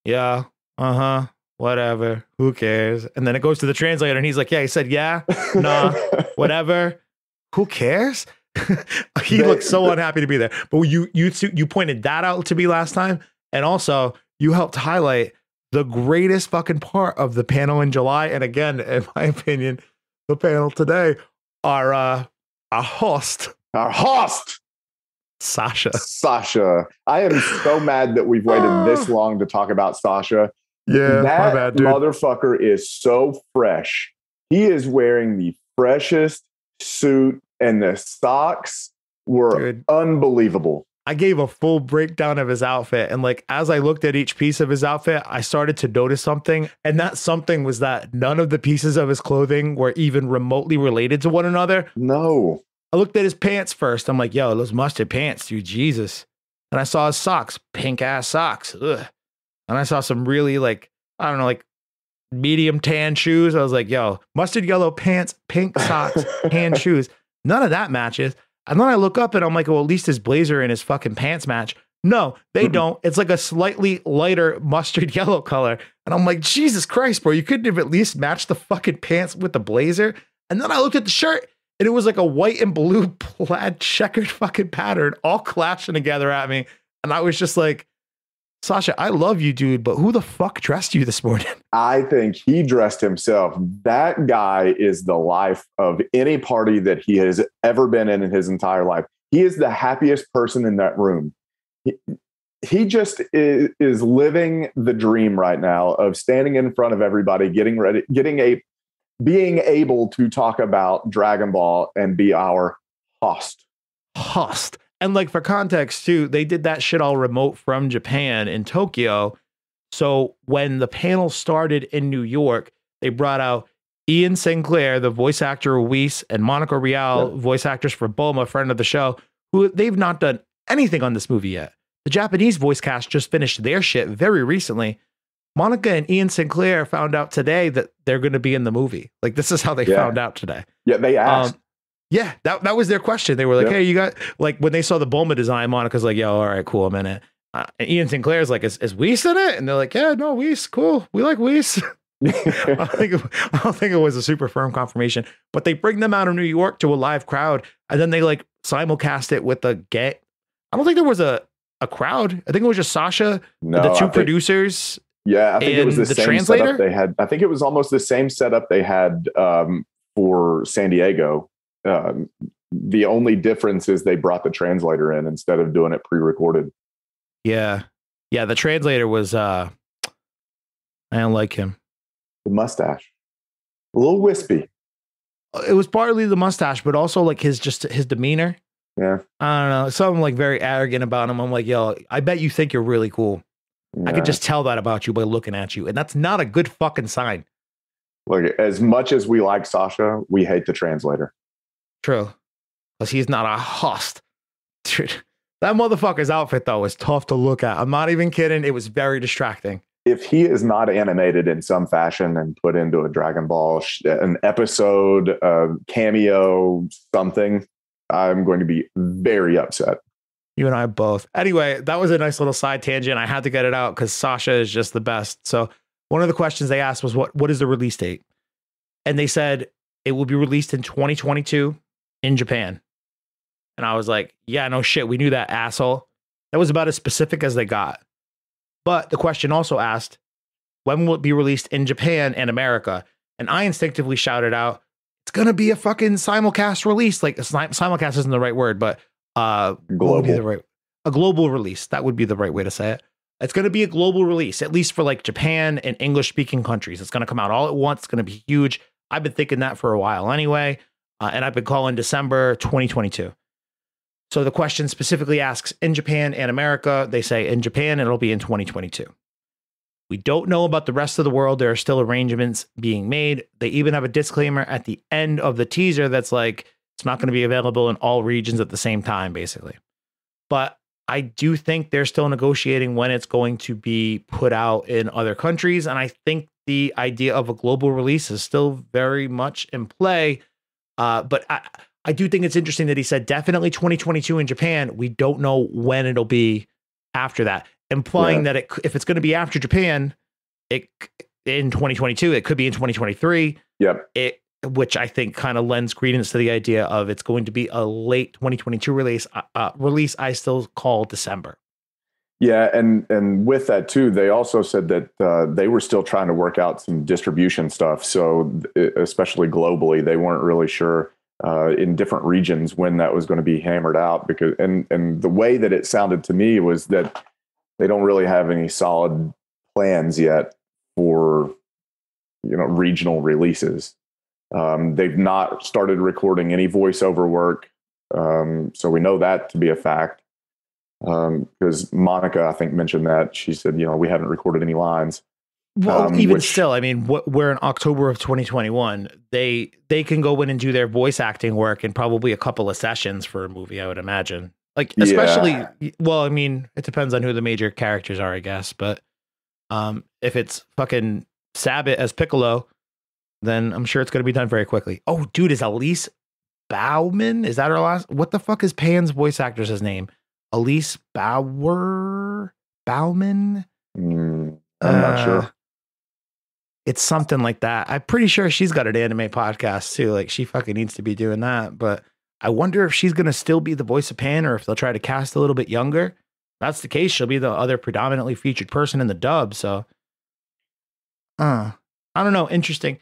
yeah, whatever, who cares? And then it goes to the translator and he's yeah, he said, yeah, nah, whatever, who cares? He looks so unhappy to be there. But you pointed that out to me last time, and also you helped highlight the greatest fucking part of the panel in July. And again, in my opinion, the panel today, our host, Sasha. I am so mad that we've waited this long to talk about Sasha. Yeah, that my bad, dude. Motherfucker is so fresh. He is wearing the freshest suit, and the socks were unbelievable. I gave a full breakdown of his outfit, and as I looked at each piece of his outfit, I started to notice something, and that something was that none of the pieces of his clothing were even remotely related to one another. No. I looked at his pants first. I'm yo, those mustard pants, dude, Jesus. And I saw his socks, pink ass socks. Ugh. And I saw some really I don't know, medium tan shoes. I was yo, mustard yellow pants, pink socks, tan shoes. None of that matches. And then I look up and I'm well, at least his blazer and his fucking pants match. No, they don't. It's a slightly lighter mustard yellow color. And I'm Jesus Christ, bro, you couldn't have at least matched the fucking pants with the blazer. And then I looked at the shirt and it was a white and blue plaid checkered fucking pattern all clashing together at me. And I was just Sasha, I love you, dude, but who the fuck dressed you this morning? I think he dressed himself. That guy is the life of any party that he has ever been in his entire life. He is the happiest person in that room. He just is living the dream right now of standing in front of everybody, getting ready, being able to talk about Dragon Ball and be our host. And for context too, they did that shit all remote from Japan in Tokyo. So when the panel started in New York, they brought out Ian Sinclair, the voice actor of Whis, and Monica Rial, voice actors for Bulma, friend of the show, who they've not done anything on this movie yet. The Japanese voice cast just finished their shit very recently. Monica and Ian Sinclair found out today that they're going to be in the movie. This is how they found out today. Yeah, they asked. Yeah, that was their question. They were hey, you got, when they saw the Bulma design, Monica's yo, all right, cool, I'm in it. And Ian Sinclair's is Whis in it? And they're yeah, no, Whis, cool. We like Whis. I don't think it was a super firm confirmation, but they bring them out of New York to a live crowd, and then they simulcast it with a gay. I don't think there was a crowd. I think it was just Sasha, the two producers. Yeah, I think it was the same translator setup they had. I think it was almost the same setup they had for San Diego. The only difference is they brought the translator in instead of doing it pre-recorded. Yeah. The translator was, I don't like him. The mustache, a little wispy. It was partly the mustache, but also his demeanor. Yeah. I don't know. Something like very arrogant about him. I'm like, yo, I bet you think you're really cool. I could just tell that about you by looking at you. And that's not a good fucking sign. Look, as much as we like Sasha, we hate the translator. True. Because he's not a host. Dude, that motherfucker's outfit, though, is tough to look at. I'm not even kidding. It was very distracting. If he is not animated in some fashion and put into a Dragon Ball, an episode, cameo, something, I'm going to be very upset. You and I both. Anyway, that was a nice little side tangent. I had to get it out because Sasha is just the best. So one of the questions they asked was, what is the release date? And they said it will be released in 2022 in Japan. And I was like, yeah, no shit. We knew that, asshole. That was about as specific as they got. But the question also asked, when will it be released in Japan and America? And I instinctively shouted out, it's going to be a fucking simulcast release. Like, simulcast isn't the right word, but global. A global release. That would be the right way to say it. It's going to be a global release, at least for like Japan and English speaking countries. It's going to come out all at once. It's going to be huge. I've been thinking that for a while anyway. And I've been calling December 2022. So the question specifically asks in Japan and America. They say in Japan, it'll be in 2022. We don't know about the rest of the world. There are still arrangements being made. They even have a disclaimer at the end of the teaser that's like, it's not going to be available in all regions at the same time, basically. But I do think they're still negotiating when it's going to be put out in other countries. And I think the idea of a global release is still very much in play. But I do think it's interesting that he said definitely 2022 in Japan. We don't know when it'll be after that, implying that if it's going to be after Japan, in 2022, it could be in 2023. Yep. Which I think kind of lends credence to the idea of it's going to be a late 2022 release. Release I still call December. Yeah, and with that too, they also said that they were still trying to work out some distribution stuff. So especially globally, they weren't really sure in different regions when that was going to be hammered out. Because and the way that it sounded to me was that they don't really have any solid plans yet for regional releases. They've not started recording any voiceover work, so we know that to be a fact. Because Monica, I think, mentioned that. She said, we haven't recorded any lines. Well, still, I mean, we're in October of 2021. They can go in and do their voice acting work in probably a couple of sessions for a movie, I would imagine. Like, especially, well, I mean, it depends on who the major characters are, I guess. But if it's fucking Sabbath as Piccolo, then I'm sure it's going to be done very quickly. Oh, dude, is Elise Bauman? Is that her last? What the fuck is Pan's voice actor's name? Elise Bauman? I'm not sure. It's something like that. I'm pretty sure she's got an anime podcast too. Like, she fucking needs to be doing that. But I wonder if she's going to still be the voice of Pan or if they'll try to cast a little bit younger. If that's the case, she'll be the other predominantly featured person in the dub. So, I don't know. Interesting.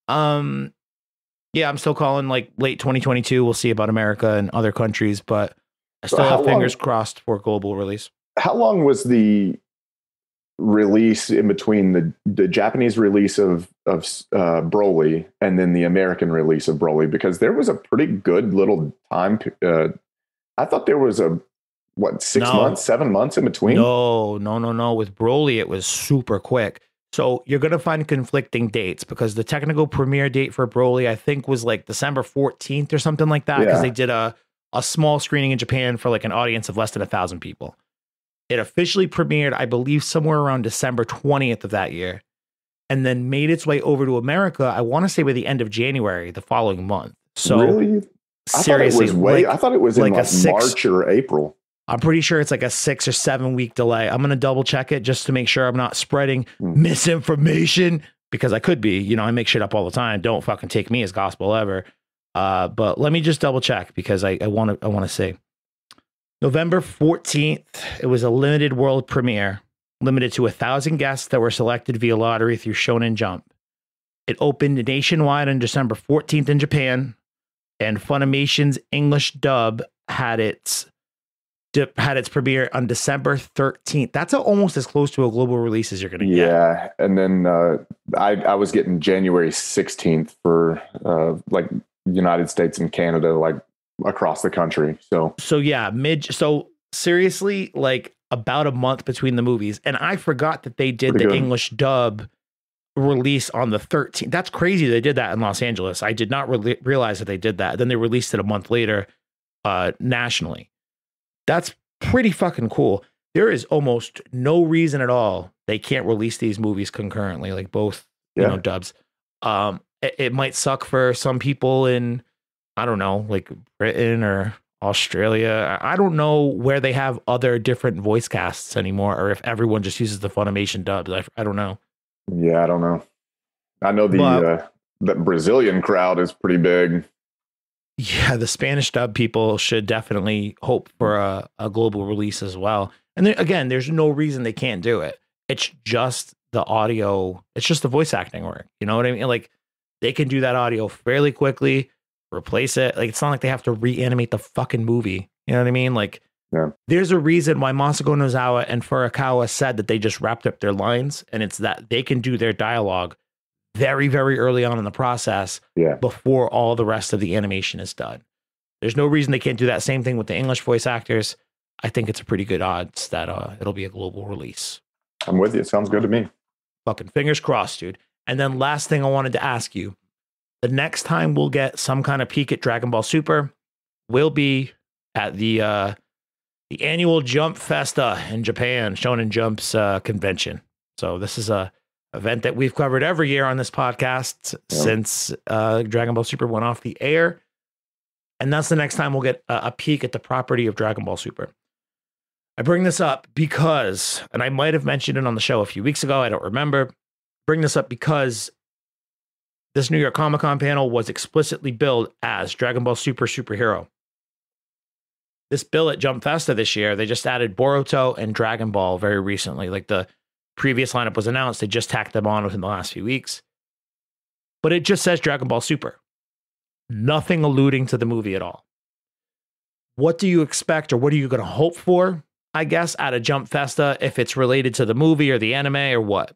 Yeah, I'm still calling like late 2022. We'll see about America and other countries, but I still have fingers crossed for global release. How long was the release in between the Japanese release of Broly and then the American release of Broly? Because there was a pretty good little time. I thought there was 7 months in between. No. With Broly, it was super quick. So you're going to find conflicting dates because the technical premiere date for Broly, I think, was like December 14th or something like that. Because they did a small screening in Japan for like an audience of less than 1,000 people. It officially premiered, I believe, somewhere around December 20th of that year, and then made its way over to America, I want to say by the end of January, the following month. So really? Seriously, I thought it was in like March or April. I'm pretty sure it's like a 6 or 7 week delay. I'm going to double check it just to make sure I'm not spreading misinformation, because I could be. I make shit up all the time. Don't fucking take me as gospel ever. But let me just double check because I want to see. November 14th, it was a limited world premiere, limited to 1,000 guests that were selected via lottery through Shonen Jump. It opened nationwide on December 14th in Japan, and Funimation's English dub had its premiere on December 13th. That's almost as close to a global release as you're going to get. Yeah, and then I was getting January 16th for like United States and Canada, like across the country. So yeah, so seriously, like about a month between the movies. And I forgot that they did the English dub release on the 13th. That's crazy. They did that in Los Angeles. I did not realize that they did that. Then they released it a month later nationally. That's pretty fucking cool. There is almost no reason at all they can't release these movies concurrently, like both, dubs. It might suck for some people in, I don't know, like Britain or Australia. I don't know where they have other different voice casts anymore, or if everyone just uses the Funimation dubs. I don't know. Yeah, I don't know. I know the Brazilian crowd is pretty big. Yeah, the Spanish dub people should definitely hope for a global release as well. And again, there's no reason they can't do it. It's just the audio. It's just the voice acting work. You know what I mean? Like they can do that audio fairly quickly, replace it. Like it's not like they have to reanimate the fucking movie. You know what I mean? Like there's a reason why Masako Nozawa and Furukawa said that they just wrapped up their lines, and it's that they can do their dialogue very, very early on in the process before all the rest of the animation is done. There's no reason they can't do that same thing with the English voice actors. I think it's a pretty good odds that it'll be a global release. I'm with you. It sounds good to me. Fucking fingers crossed, dude. And then last thing I wanted to ask you, the next time we'll get some kind of peek at Dragon Ball Super will be at the annual Jump Festa in Japan, Shonen Jump's convention. So this is a event that we've covered every year on this podcast since Dragon Ball Super went off the air. And that's the next time we'll get a peek at the property of Dragon Ball Super. I bring this up because, and I might have mentioned it on the show a few weeks ago, I don't remember. Bring this up because this New York Comic Con panel was explicitly billed as Dragon Ball Super Superhero. This bill at Jump Festa this year, they just added Boruto and Dragon Ball very recently. Like the previous lineup was announced, they just tacked them on within the last few weeks. But it just says Dragon Ball Super. Nothing alluding to the movie at all. What do you expect, or what are you going to hope for, I guess, at a Jump Festa, if it's related to the movie or the anime or what?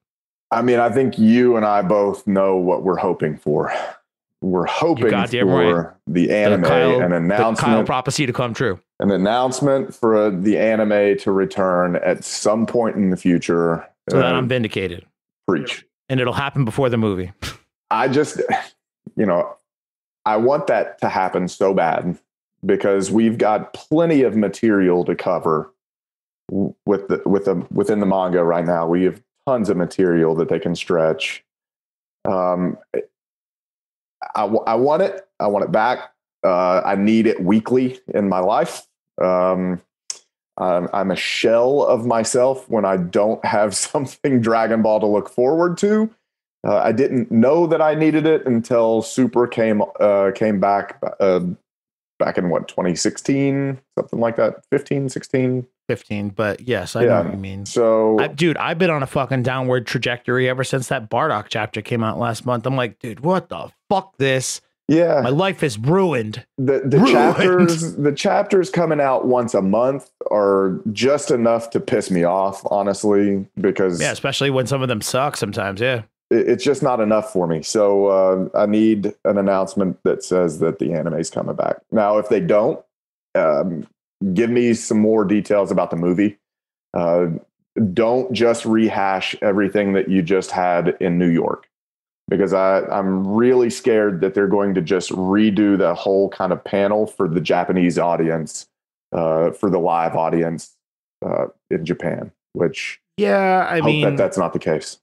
I mean, I think you and I both know what we're hoping for. We're hoping for the anime, an announcement, the Kyle prophecy to come true. An announcement for the anime to return at some point in the future. So that I'm vindicated. Preach. And it'll happen before the movie. I just, I want that to happen so bad because we've got plenty of material to cover within the manga right now. We have tons of material that they can stretch. I want it. I want it back. I need it weekly in my life. I'm a shell of myself when I don't have something Dragon Ball to look forward to. I didn't know that I needed it until Super came back in what, 2016, something like that, 15, 16. 15, but yes, I know what you mean. So, dude, I've been on a fucking downward trajectory ever since that Bardock chapter came out last month. I'm like, dude, what the fuck this? Yeah, my life is ruined. The chapters coming out once a month are just enough to piss me off, honestly, because especially when some of them suck sometimes. It's just not enough for me. So I need an announcement that says that the anime's coming back. Now, if they don't, give me some more details about the movie. Don't just rehash everything that you just had in New York, because I'm really scared that they're going to just redo the whole kind of panel for the Japanese audience, for the live audience in Japan, which I mean, that's not the case.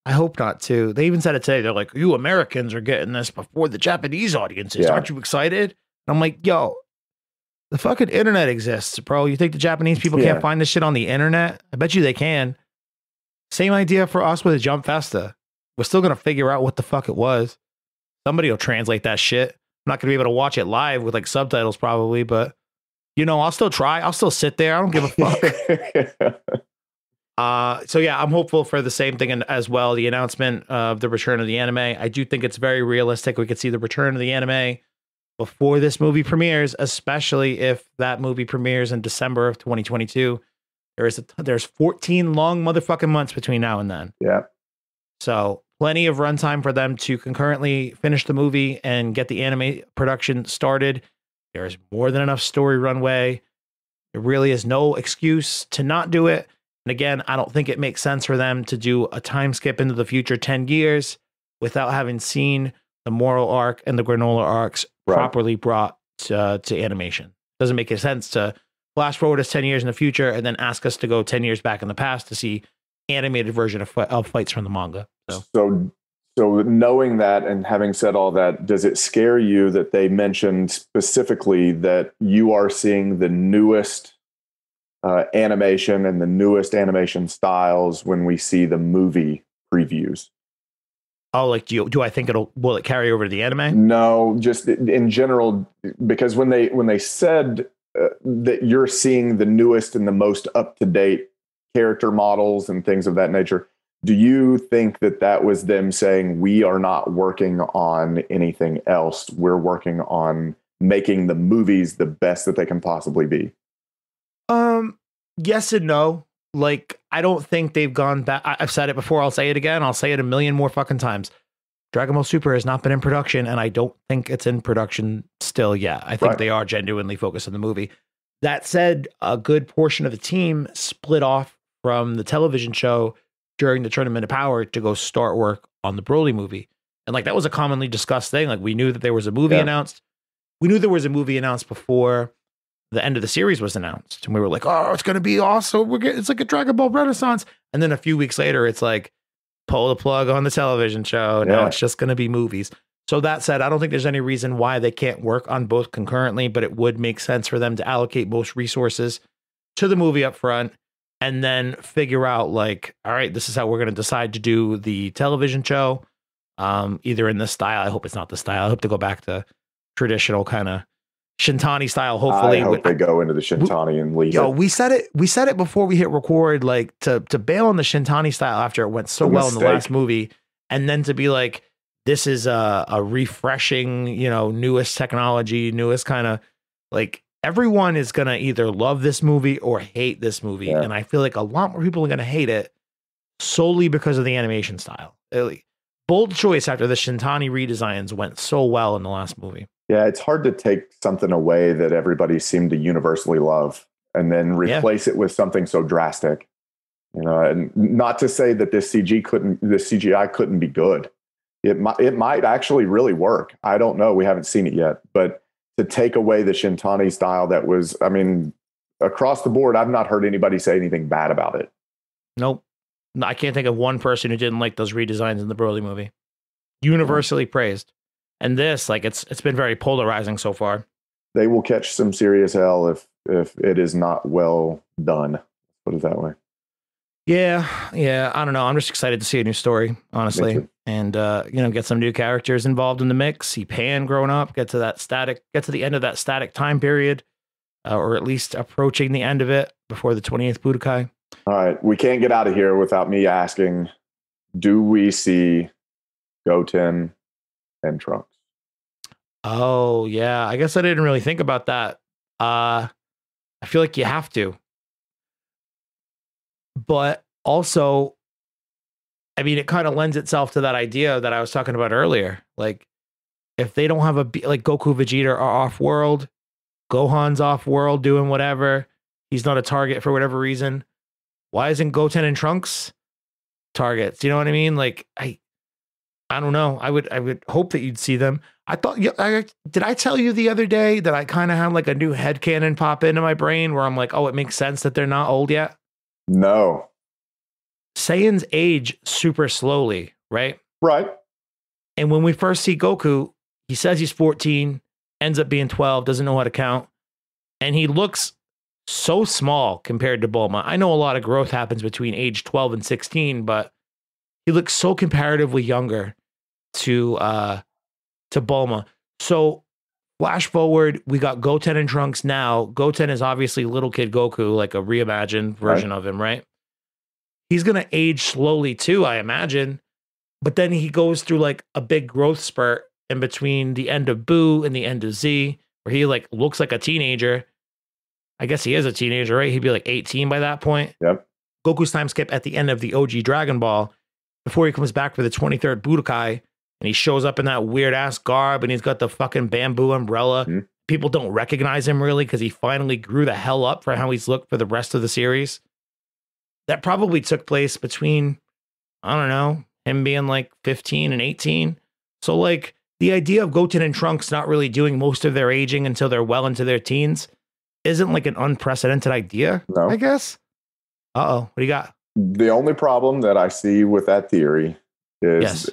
I hope not too. They even said it today. They're like, you Americans are getting this before the Japanese audiences. Aren't you excited? And I'm like, yo, the fucking internet exists, bro. You think the Japanese people can't find this shit on the internet? I bet you they can. Same idea for us with Jump Festa. We're still going to figure out what the fuck it was. Somebody will translate that shit. I'm not going to be able to watch it live with like subtitles probably, but I'll still try. I'll still sit there. I don't give a fuck. So yeah, I'm hopeful for the same thing as well. The announcement of the return of the anime. I do think it's very realistic. We could see the return of the anime before this movie premieres, especially if that movie premieres in December of 2022. There's 14 long motherfucking months between now and then. Yeah. So plenty of runtime for them to concurrently finish the movie and get the anime production started. There's more than enough story runway. There really is no excuse to not do it. And again, I don't think it makes sense for them to do a time skip into the future 10 years without having seen the moral arc and the granola arcs properly brought to animation. Doesn't make any sense to flash forward us 10 years in the future and then ask us to go 10 years back in the past to see animated version of fights from the manga. So knowing that and having said all that, does it scare you that they mentioned specifically that you are seeing the newest animation and the newest animation styles when we see the movie previews? Oh, like do I think will it carry over to the anime? No, just in general, because when they said that you're seeing the newest and the most up-to-date character models and things of that nature, do you think that was them saying we are not working on anything else? We're working on making the movies the best that they can possibly be? Yes and no. Like, I don't think they've gone back. I've said it before. I'll say it again. I'll say it a million more fucking times. Dragon Ball Super has not been in production, and I don't think it's in production still yet. I think they are genuinely focused on the movie. That said, a good portion of the team split off from the television show during the Tournament of Power to go start work on the Broly movie. And like, that was a commonly discussed thing. Like, we knew that there was a movie announced. We knew there was a movie announced before the end of the series was announced. And we were like, oh, it's going to be awesome. It's like a Dragon Ball Renaissance. And then a few weeks later, it's like, pull the plug on the television show. Now it's just going to be movies. So that said, I don't think there's any reason why they can't work on both concurrently, but it would make sense for them to allocate most resources to the movie up front and then figure out like, all right, this is how we're going to decide to do the television show. Either in this style. I hope it's not the style. I hope to go back to traditional kind of Shintani style. Hopefully, I hope they go into the Shintani and leave. We said it before we hit record, like to bail on the Shintani style after it went so well in the last movie, and then to be like, this is a refreshing, newest technology, newest kind of like, everyone is gonna either love this movie or hate this movie, and I feel like a lot more people are gonna hate it solely because of the animation style. Bold choice after the Shintani redesigns went so well in the last movie. Yeah, it's hard to take something away that everybody seemed to universally love and then replace it with something so drastic. And not to say that this CGI couldn't be good. It might actually really work. I don't know. We haven't seen it yet. But to take away the Shintani style that was, I mean, across the board, I've not heard anybody say anything bad about it. Nope. I can't think of one person who didn't like those redesigns in the Broly movie. Universally praised. And this, like, it's been very polarizing so far. They will catch some serious hell if it is not well done. Put it that way. Yeah. I don't know. I'm just excited to see a new story, honestly, and get some new characters involved in the mix. See Pan growing up, get to the end of that static time period, or at least approaching the end of it before the 28th Budokai. All right, we can't get out of here without me asking: do we see Goten and Trunks? Oh, yeah. I guess I didn't really think about that. I feel like you have to. But also, I mean, it kind of lends itself to that idea that I was talking about earlier. Like, if they don't have like Goku, Vegeta are off-world, Gohan's off-world doing whatever, he's not a target for whatever reason, why isn't Goten and Trunks targets? You know what I mean? Like, I don't know. I would hope that you'd see them. I thought, did I tell you the other day that I kind of had like a new headcanon pop into my brain where I'm like, oh, it makes sense that they're not old yet? No. Saiyans age super slowly, right? Right. And when we first see Goku, he says he's 14, ends up being 12, doesn't know how to count. And he looks so small compared to Bulma. I know a lot of growth happens between age 12 and 16, but he looks so comparatively younger to Bulma. So flash forward, we got Goten and Trunks now. Goten is obviously little kid Goku, like a reimagined version of him, right? He's going to age slowly too, I imagine. But then he goes through like a big growth spurt in between the end of Buu and the end of Z, where he like looks like a teenager. I guess he is a teenager, right? He'd be like 18 by that point. Yep. Goku's time skip at the end of the OG Dragon Ball before he comes back for the 23rd Budokai. And he shows up in that weird ass garb and he's got the fucking bamboo umbrella. Mm-hmm. people don't recognize him really because he finally grew the hell up for how he's looked for the rest of the series. That probably took place between, I don't know, him being like 15 and 18. So like the idea of Goten and Trunks not really doing most of their aging until they're well into their teens isn't like an unprecedented idea, No. I guess. Uh-oh, what do you got? The only problem that I see with that theory is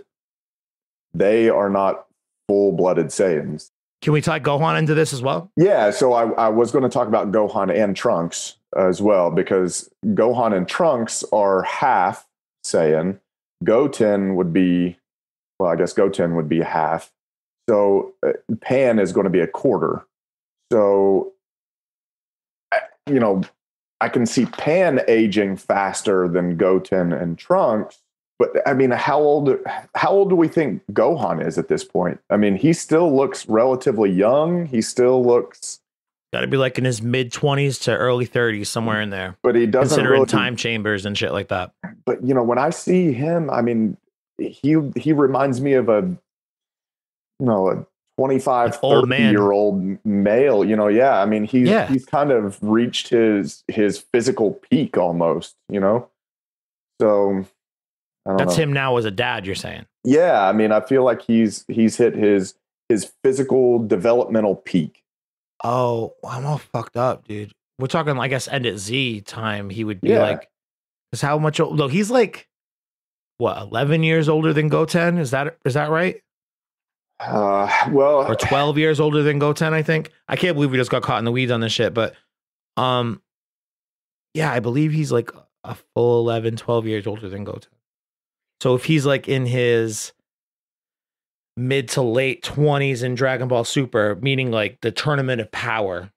they are not full-blooded Saiyans. Can we tie Gohan into this as well? Yeah, so I was going to talk about Gohan and Trunks as well, because Gohan and Trunks are half Saiyan. Goten would be, well, I guess Goten would be half. So Pan is going to be a quarter. So, you know, I can see Pan aging faster than Goten and Trunks. But I mean, how old do we think Gohan is at this point? I mean, he still looks relatively young. He still looks, got to be like in his mid-20s to early 30s, somewhere in there. But he doesn't considering really, time chambers and shit like that. But you know, when I see him, I mean, he reminds me of a 25, 30-year-old male. You know, yeah. I mean, he's kind of reached his physical peak almost. You know, so. That's him now as a dad, you're saying? Yeah, I mean, I feel like he's hit his physical developmental peak. Oh, I'm all fucked up, dude. We're talking, I guess, end at Z time. He would be like, because how much? Look, he's like, what, 11 years older than Goten? Is that right? Well, or 12 years older than Goten, I think. I can't believe we just got caught in the weeds on this shit, but yeah, I believe he's like a full 11, 12 years older than Goten. So if he's like in his mid to late 20s in Dragon Ball Super, meaning like the Tournament of Power,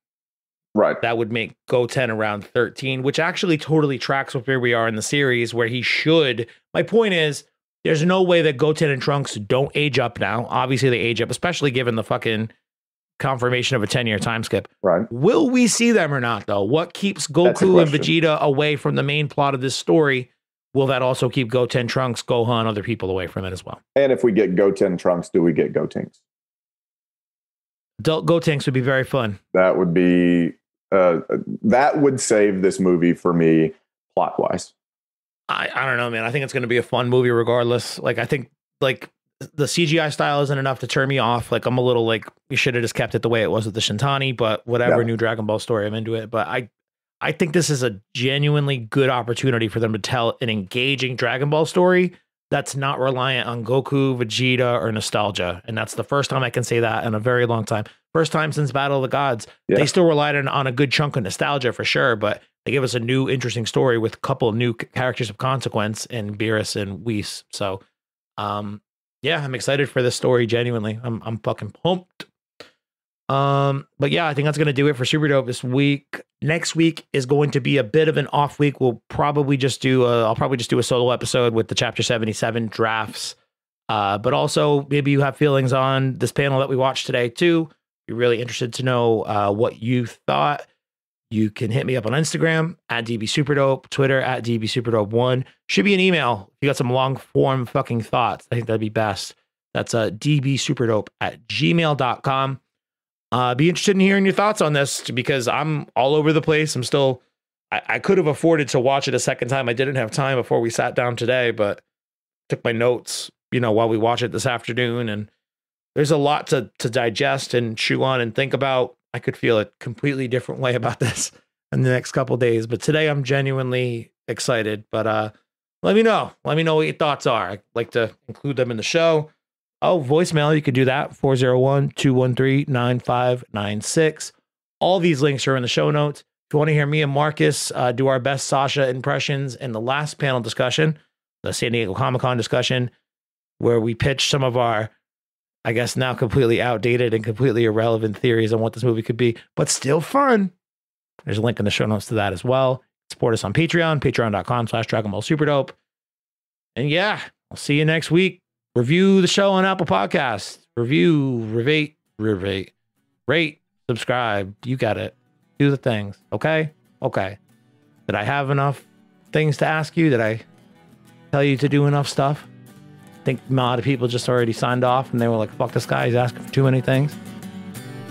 right? That would make Goten around 13, which actually totally tracks with where we are in the series, where he should. My point is, there's no way that Goten and Trunks don't age up now. Obviously, they age up, especially given the fucking confirmation of a 10-year time skip. Right. Will we see them or not, though? What keeps Goku and Vegeta away from the main plot of this story? Will that also keep Goten, Trunks, Gohan, other people away from it as well? And if we get Goten, Trunks, do we get Gotenks? Adult Gotenks would be very fun. That would be, that would save this movie for me plot-wise. I don't know, man. I think it's going to be a fun movie regardless. Like, I think, like, the CGI style isn't enough to turn me off. Like, I'm a little like, you should have just kept it the way it was with the Shintani, but whatever, new Dragon Ball story, I'm into it. But I think this is a genuinely good opportunity for them to tell an engaging Dragon Ball story that's not reliant on Goku, Vegeta, or nostalgia. And that's the first time I can say that in a very long time. First time since Battle of the Gods. Yeah. They still relied on a good chunk of nostalgia for sure, but they give us a new, interesting story with a couple of new characters of consequence in Beerus and Whis. So, yeah, I'm excited for this story. Genuinely, I'm fucking pumped. But yeah, I think that's going to do it for Super Dope this week. Next week is going to be a bit of an off week. We'll probably just do I'll probably just do a solo episode with the Chapter 77 drafts. But also maybe you have feelings on this panel that we watched today too. If you're really interested to know what you thought, you can hit me up on Instagram at DBSuperDope, Twitter at DBSuperDope1. Should be an email if you got some long form fucking thoughts. I think that'd be best. That's dbsuperdope@gmail.com. Be interested in hearing your thoughts on this because I'm all over the place. I'm still, I could have afforded to watch it a second time. I didn't have time before we sat down today, but took my notes, while we watch it this afternoon. And there's a lot to digest and chew on and think about. I could feel a completely different way about this in the next couple of days, but today I'm genuinely excited. But let me know what your thoughts are. I'd like to include them in the show. Oh, voicemail, you could do that, 401-213-9596. All these links are in the show notes. If you want to hear me and Marcus do our best Sasha impressions in the last panel discussion, the San Diego Comic-Con discussion, where we pitched some of our, I guess, now completely outdated and completely irrelevant theories on what this movie could be, but still fun. There's a link in the show notes to that as well. Support us on Patreon, patreon.com/Dragon Ball Superdope. And yeah, I'll see you next week. Review the show on Apple Podcasts. Rate, subscribe. You got it. Do the things. Okay? Okay. Did I have enough things to ask you? Did I tell you to do enough stuff? I think a lot of people just already signed off and they were like, fuck this guy. He's asking for too many things.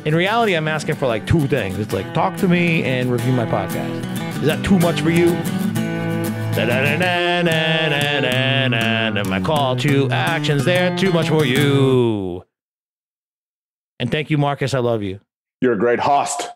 In reality, I'm asking for like 2 things. It's like talk to me and review my podcast. Is that too much for you? My call to actions there, too much for you. And thank you, Marcus. I love you. You're a great host.